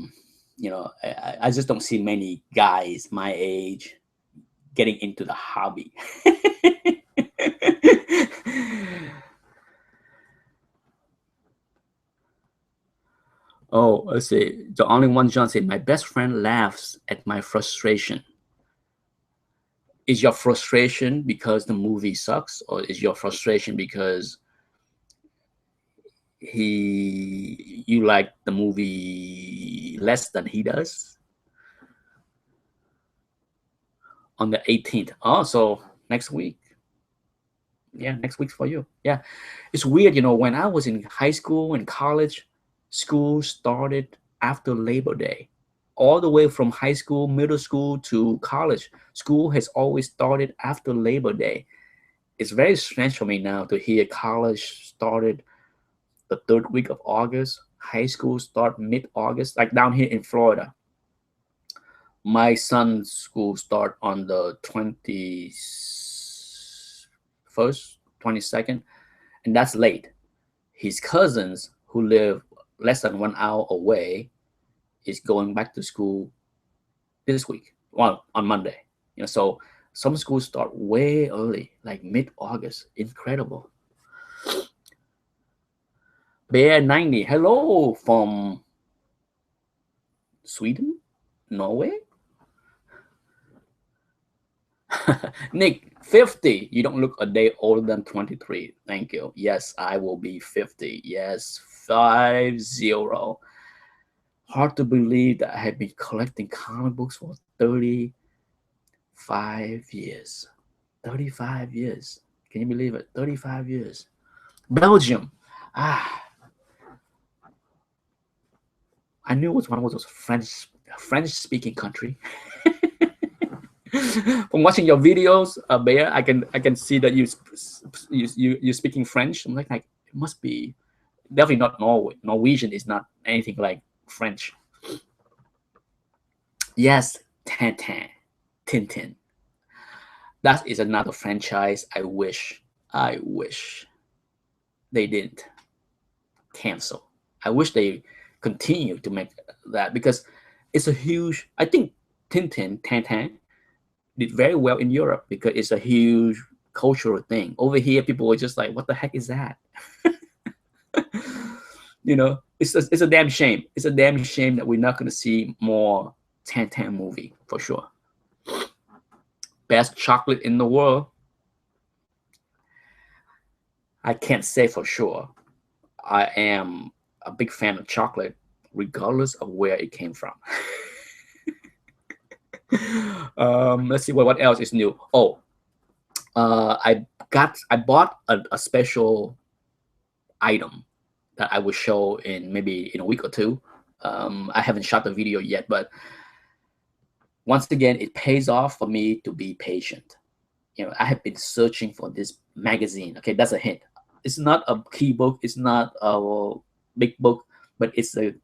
just don't see many guys my age getting into the hobby. Oh, let's see. The only one John said, my best friend laughs at my frustration. Is your frustration because the movie sucks, or is your frustration because you like the movie less than he does? On the 18th. Oh, so next week. Yeah, next week's for you. Yeah. It's weird, when I was in high school and college, school started after Labor Day. All the way from high school, middle school to college, school has always started after Labor Day. It's very strange for me now to hear college started the third week of August, high school start mid-August, like down here in Florida. My son's school start on the 21st, 22nd, and that's late. His cousins who live less than 1 hour away is going back to school this week, well, on Monday. So some schools start way early, like mid-August. Incredible. Bear 90, hello from Sweden, Norway. Nick, 50. You don't look a day older than 23. Thank you. Yes, I will be 50. Yes, 50. Hard to believe that I have been collecting comic books for 35 years. 35 years. Can you believe it? 35 years. Belgium. I knew it was one of those French-speaking country. From watching your videos, Bear, I can see that you're speaking French. I'm like it must be definitely not Norway. Norwegian is not anything like French. Yes, Tintin. That is another franchise. I wish they didn't cancel. I wish they continue to make that, because it's a huge. I think Tintin did very well in Europe because it's a huge cultural thing. Over here, people were just like, "What the heck is that?" It's a damn shame. It's a damn shame that we're not going to see more Tintin movie for sure. Best chocolate in the world. I can't say for sure. I am a big fan of chocolate, regardless of where it came from. Let's see what else is new. I bought a special item that I will show in maybe in a week or two. I haven't shot the video yet, but once again, it pays off for me to be patient. I have been searching for this magazine. Okay, that's a hint. It's not a key book. It's not a big book, but it's a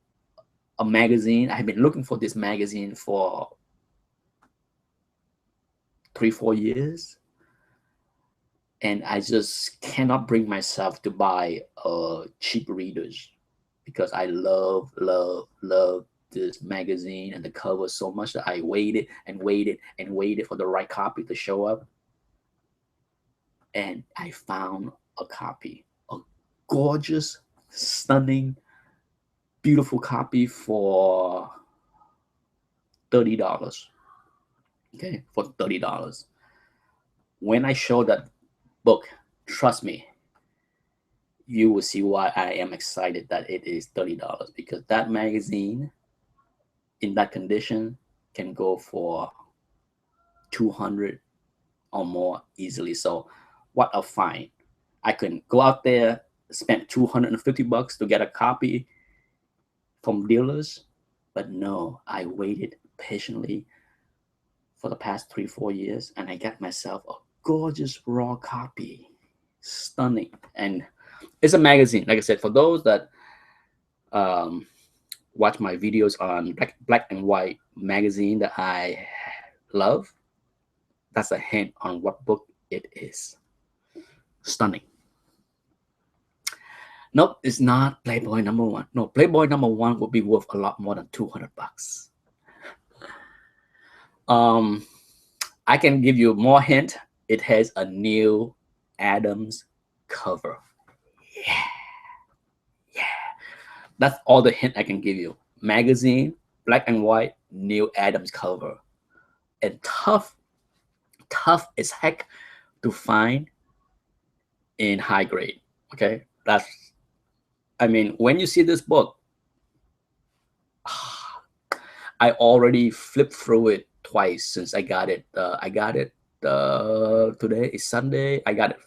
magazine. I have been looking for this magazine for 3-4 years, and I just cannot bring myself to buy cheap readers, because I love this magazine and the cover so much that I waited and waited and waited for the right copy to show up, and I found a copy, a gorgeous, stunning, beautiful copy for $30. Okay, for $30. When I show that book, trust me, you will see why I am excited that it is $30, because that magazine in that condition can go for 200 or more easily. So what a find. I can go out there, spend $250 to get a copy from dealers, but no, I waited patiently for the past 3-4 years, and I got myself a gorgeous raw copy. Stunning. And it's a magazine, like I said, for those that watch my videos on black and white magazine that I love, that's a hint on what book it is. Stunning. Nope, it's not Playboy number one. No, Playboy number one would be worth a lot more than $200. I can give you more hint. It has a Neil Adams cover. Yeah, yeah. That's all the hint I can give you. Magazine, black and white, Neil Adams cover. And tough as heck to find in high grade. Okay. I mean, when you see this book, I already flipped through it twice since I got it. Today is Sunday. I got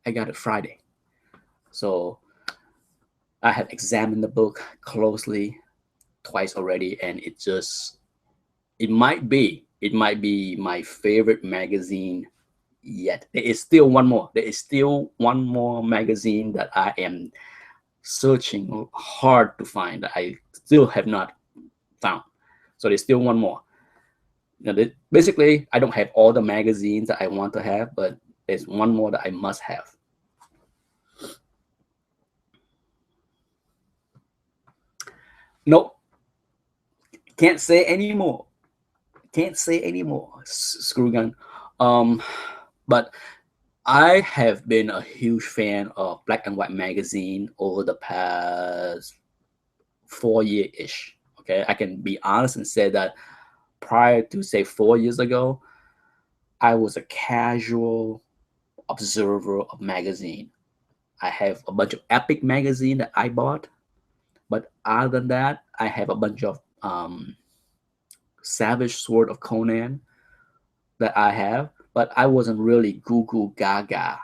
it Friday. So I have examined the book closely twice already, and it might be my favorite magazine yet. There is still one more. There is still one more magazine that I am searching hard to find that I still have not found. So there's still one more. Basically, I don't have all the magazines that I want to have, but there's one more that I must have. Nope. Can't say anymore. Can't say anymore. Screw gun. But I have been a huge fan of black and white magazine over the past 4 year-ish. Okay, I can be honest and say that prior to say 4 years ago, I was a casual observer of magazine. I have a bunch of Epic magazine that I bought, but other than that, I have a bunch of Savage Sword of Conan that I have, but I wasn't really goo gaga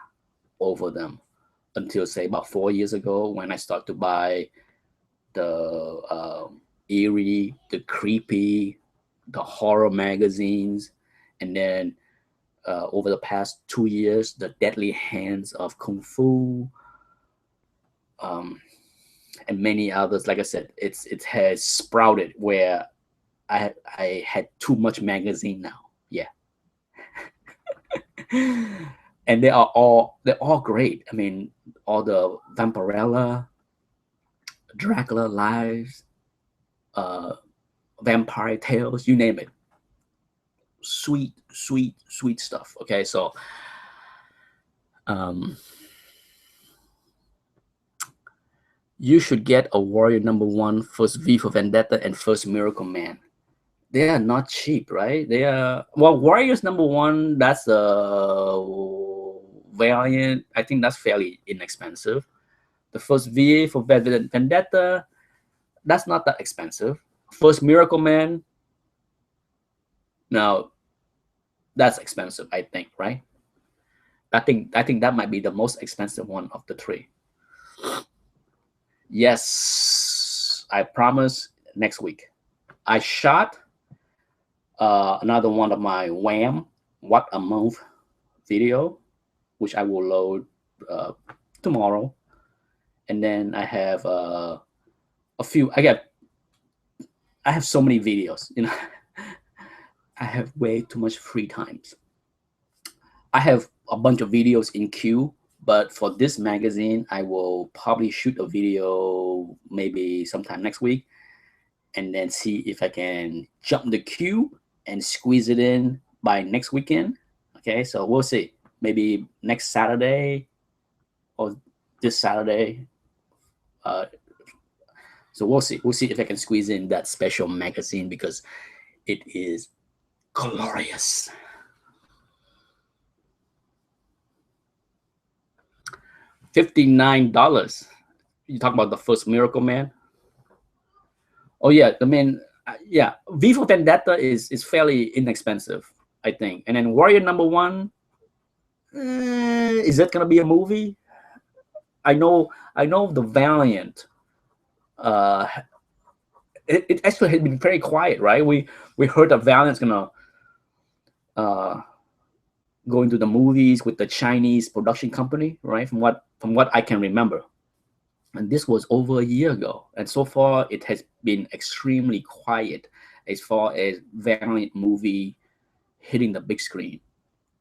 over them until say about 4 years ago when I started to buy the eerie, the creepy, the horror magazines, and then over the past 2 years, the Deadly Hands of Kung Fu, and many others. Like I said, it has sprouted where I had too much magazine now. Yeah. And they're all great. I mean, all the Vampirella, Dracula Lives, Vampire Tales, you name it. Sweet stuff. Okay, so you should get a Warrior number one, first V for Vendetta, and first Miracle Man. They are not cheap, right? They are, well, Warriors number one, that's a Valiant. I think that's fairly inexpensive. The first V for Vendetta, that's not that expensive. First Miracle Man, now that's expensive, I think, right? I think that might be the most expensive one of the three. Yes, I promise next week. I shot another one of my Wham! What a Month video, which I will load tomorrow. And then I have a few. I have so many videos. You know, I have way too much free times. I have a bunch of videos in queue, but for this magazine, I will probably shoot a video maybe sometime next week, and then see if I can jump the queue and squeeze it in by next weekend. Okay, so we'll see. Maybe next Saturday or this Saturday. So we'll see. We'll see if I can squeeze in that special magazine because it is glorious. $59. You talk about the first Miracle Man. Oh yeah, the man. Yeah, V for Vendetta is fairly inexpensive, I think. And then Warrior number one, is that gonna be a movie? I know the Valiant. It actually had been very quiet, right? We heard that Valiant's gonna go into the movies with the Chinese production company, right? From what I can remember. And this was over a year ago. And so far, it has been extremely quiet as far as Valiant movie hitting the big screen.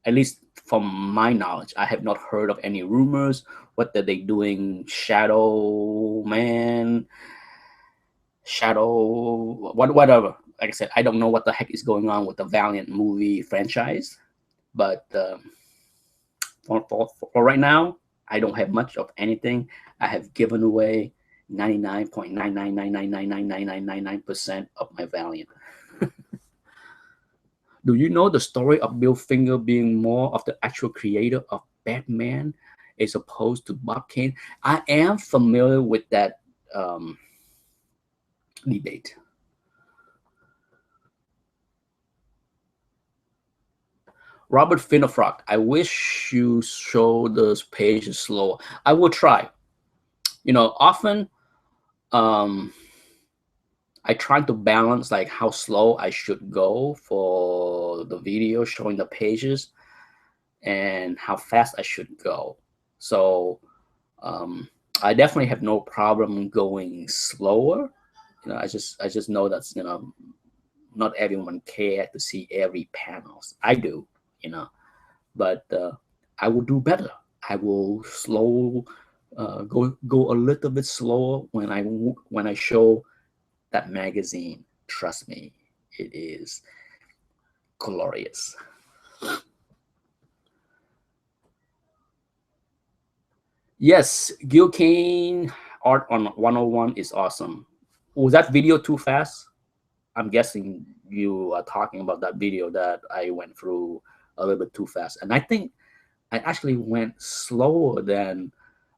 At least from my knowledge, I have not heard of any rumors. What are they doing? Shadow Man, whatever. Like I said, I don't know what the heck is going on with the Valiant movie franchise. But for right now, I don't have much of anything. I have given away 99.999999999% of my Valiant. Do you know the story of Bill Finger being more of the actual creator of Batman as opposed to Bob Kane? I am familiar with that debate. Robert Finnefrock, I wish you show those pages slower. I will try. Often I try to balance like how slow I should go for the video showing the pages and how fast I should go. So I definitely have no problem going slower. I just know that's not everyone care to see every panels. I do, but I will do better. I will go a little bit slower when I show that magazine. Trust me, it is glorious. Yes, Gil Kane art on 101 is awesome. Was that video too fast? I'm guessing you are talking about that video that I went through a little bit too fast. And I think I actually went slower than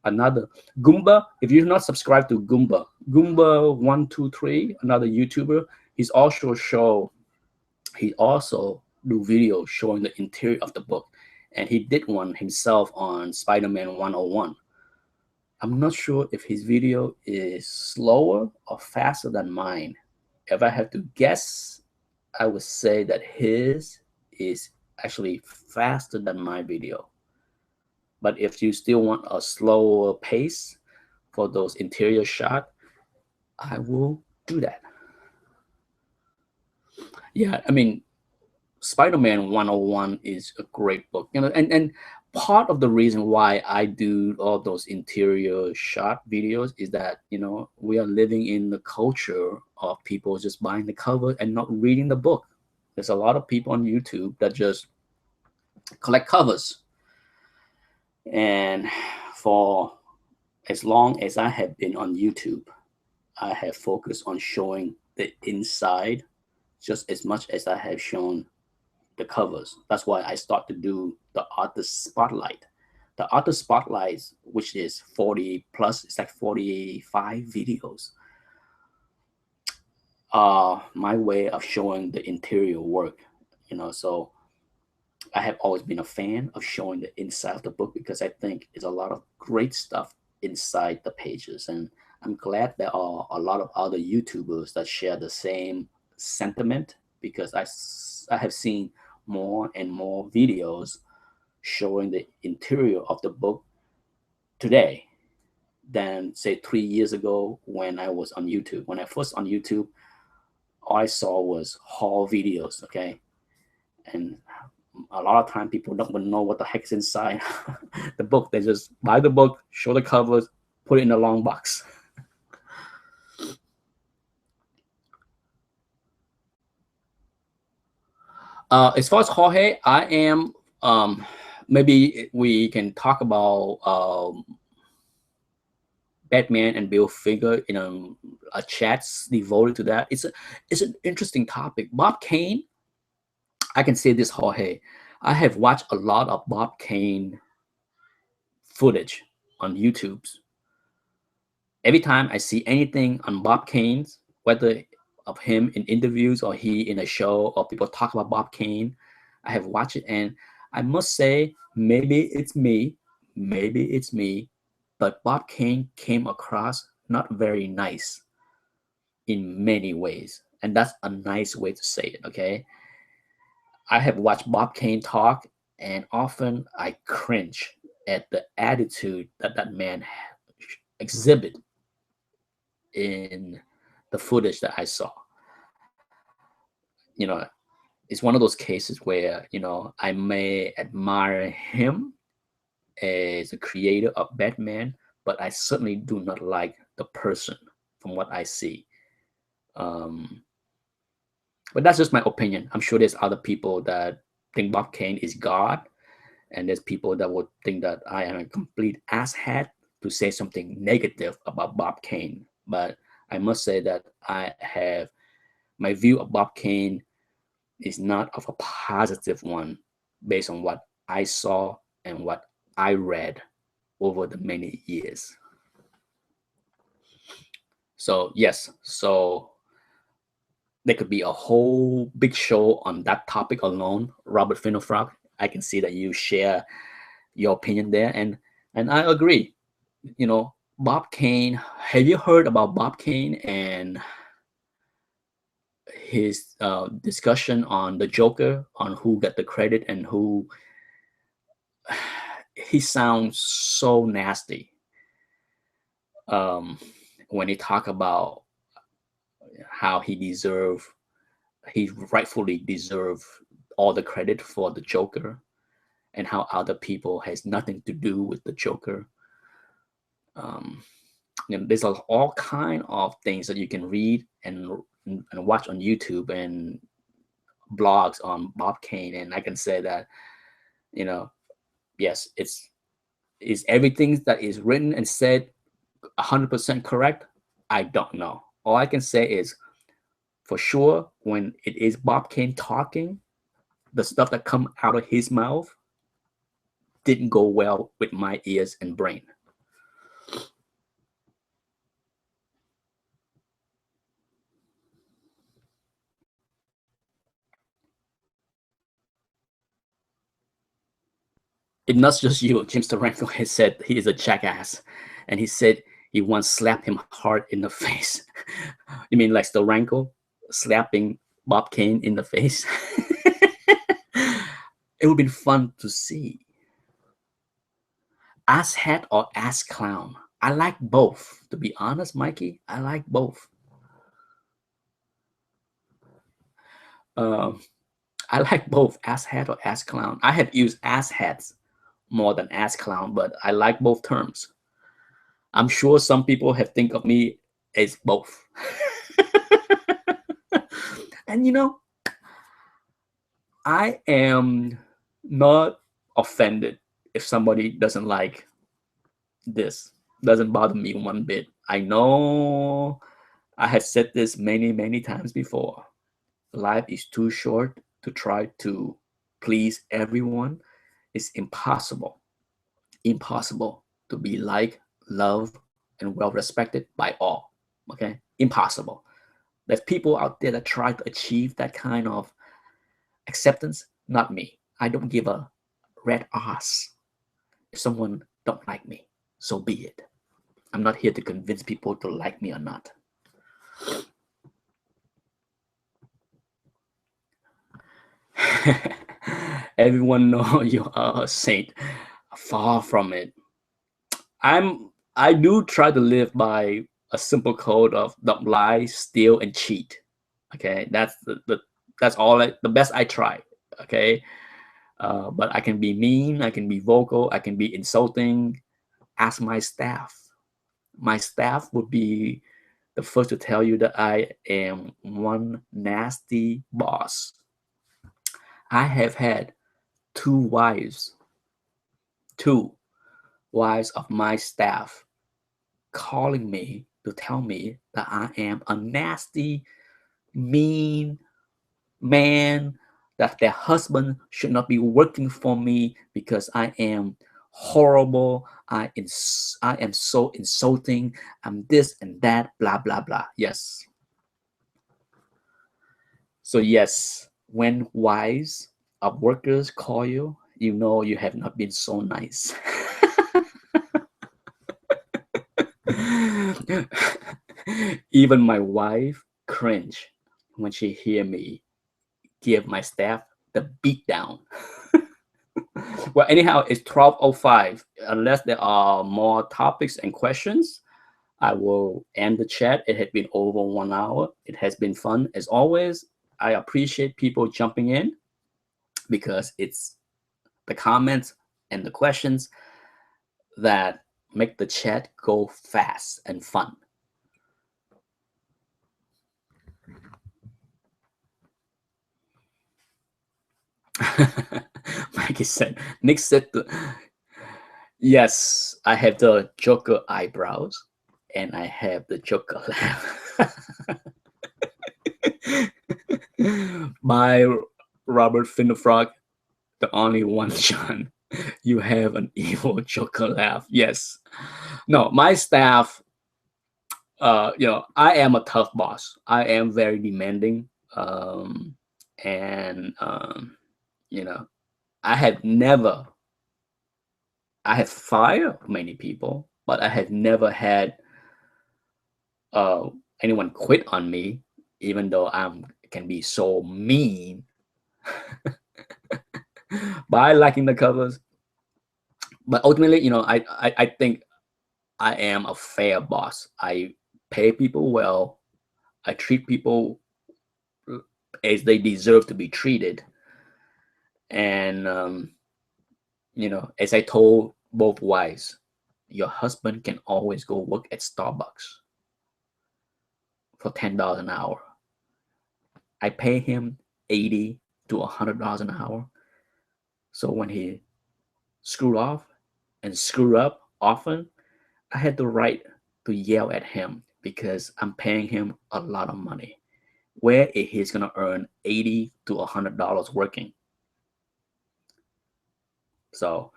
another Goomba. If you're not subscribed to Goomba123, another YouTuber, he also do videos showing the interior of the book. And he did one himself on Spider-Man 101. I'm not sure if his video is slower or faster than mine. If I have to guess, I would say that his is actually faster than my video. But if you still want a slower pace for those interior shots, I will do that. Yeah, I mean, Spider-Man 101 is a great book, and part of the reason why I do all those interior shot videos is that we are living in the culture of people just buying the cover and not reading the book. There's a lot of people on YouTube that just collect covers, and for as long as I have been on YouTube, I have focused on showing the inside just as much as I have shown the covers. That's why I start to do the artist spotlight. The artist spotlights, which is 40 plus, it's like 45 videos. My way of showing the interior work, so I have always been a fan of showing the inside of the book because I think there's a lot of great stuff inside the pages. And I'm glad there are a lot of other YouTubers that share the same sentiment, because I have seen more and more videos showing the interior of the book today than say 3 years ago when I was on YouTube. When I first on YouTube, all I saw was haul videos, okay? And a lot of time people don't even know what the heck's inside the book. They just buy the book, show the covers, put it in a long box. As far as Jorge, I am maybe we can talk about Batman and Bill Finger in a chats devoted to that. It's an interesting topic. Bob Kane, I can say this, Jorge. I have watched a lot of Bob Kane footage on YouTube. Every time I see anything on Bob Kane's, whether of him in interviews or he in a show or people talk about Bob Kane, I have watched it, and I must say, maybe it's me, but Bob Kane came across not very nice in many ways. And that's a nice way to say it, okay? I have watched Bob Kane talk, and often I cringe at the attitude that that man exhibit in the footage that I saw. it's one of those cases where, I may admire him as a creator of Batman, but I certainly do not like the person from what I see. But that's just my opinion. I'm sure there's other people that think Bob Kane is God, and there's people that would think that I am a complete asshat to say something negative about Bob Kane. But I must say that my view of Bob Kane is not of a positive one based on what I saw and what I read over the many years. So yes, so there could be a whole big show on that topic alone. Robert Finnofrog, I can see that you share your opinion there, and I agree. Bob Kane. Have you heard about Bob Kane and his discussion on the Joker, on who got the credit and who? He sounds so nasty when he talk about how he rightfully deserve all the credit for the Joker, and how other people has nothing to do with the Joker. There's all kind of things that you can read and watch on YouTube and blogs on Bob Kane, and I can say that, yes, is everything that is written and said 100% correct? I don't know. All I can say is, for sure, when it is Bob Kane talking, the stuff that come out of his mouth didn't go well with my ears and brain. It's not just you. James Steranko has said he is a jackass, and he said he once slapped him hard in the face. You mean like Steranko slapping Bob Kane in the face? It would be fun to see. Ass hat or ass clown? I like both. To be honest, Mikey, I like both. I like both ass hat or ass clown. I have used ass hats more than ass clown, but I like both terms. I'm sure some people have think of me as both. And I am not offended if somebody doesn't like this. Doesn't bother me one bit. I know I have said this many, many times before. Life is too short to try to please everyone. It's impossible. Impossible to be liked, loved, and well respected by all. Okay? Impossible. There's people out there that try to achieve that kind of acceptance. Not me. I don't give a red ass if someone don't like me. So be it. I'm not here to convince people to like me or not. Everyone know you are a saint. Far from it. I do try to live by a simple code of don't lie, steal, and cheat. Okay, that's that's all the best I try. Okay, but I can be mean, I can be vocal, I can be insulting. Ask my staff. My staff would be the first to tell you that I am one nasty boss. I have had two wives of my staff calling me to tell me that I am a nasty, mean man, that their husband should not be working for me because I am horrible. I am so insulting. I'm this and that, blah, blah, blah. Yes. So yes, when wives of workers call you, you know you have not been so nice. Even my wife cringe when she hear me give my staff the beat down. Well, anyhow, it's 12:05. Unless there are more topics and questions, I will end the chat. It has been over 1 hour. It has been fun as always. I appreciate people jumping in because it's the comments and the questions that make the chat go fast and fun. Mikey said, Nick said, yes, I have the Joker eyebrows and I have the Joker laugh. By Robert Finderfrog, the only one, John. You have an evil Joker laugh. Yes. No, my staff, I am a tough boss. I am very demanding. And, I have fired many people, but I have never had anyone quit on me, even though I can be so mean by liking the covers. But ultimately, I think I am a fair boss. I pay people well. I treat people as they deserve to be treated. And, as I told both wives, your husband can always go work at Starbucks for $10 an hour. I pay him $80 to $100 an hour. So when he screwed off and screwed up often, I had the right to yell at him because I'm paying him a lot of money. Where he's gonna earn $80 to $100 working. So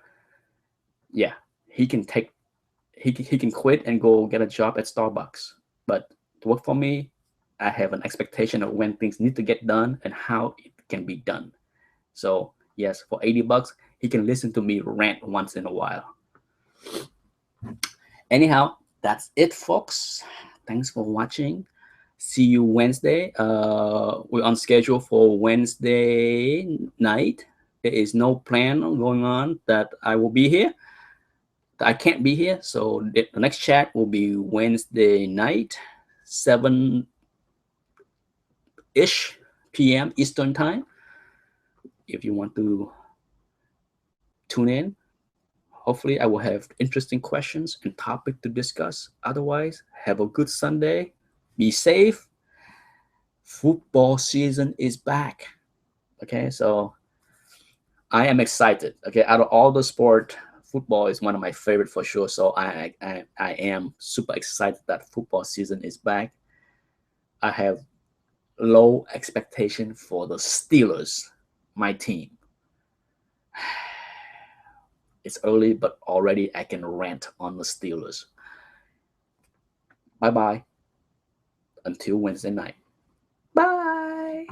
yeah, he can quit and go get a job at Starbucks. But to work for me, I have an expectation of when things need to get done and how it can be done. So yes, for $80, he can listen to me rant once in a while. Anyhow, that's it, folks. Thanks for watching. See you Wednesday. We're on schedule for Wednesday night. There is no plan going on that I will be here. I can't be here, so the next chat will be Wednesday night, 7-ish p.m. Eastern time. If you want to tune in, hopefully I will have interesting questions and topic to discuss. Otherwise, have a good Sunday. Be safe. Football season is back. Okay, so I am excited. Okay, out of all the sport, football is one of my favorite for sure. So I am super excited that football season is back. I have low expectation for the Steelers, my team. It's early, but already I can rant on the Steelers. Bye-bye. Until Wednesday night. Bye.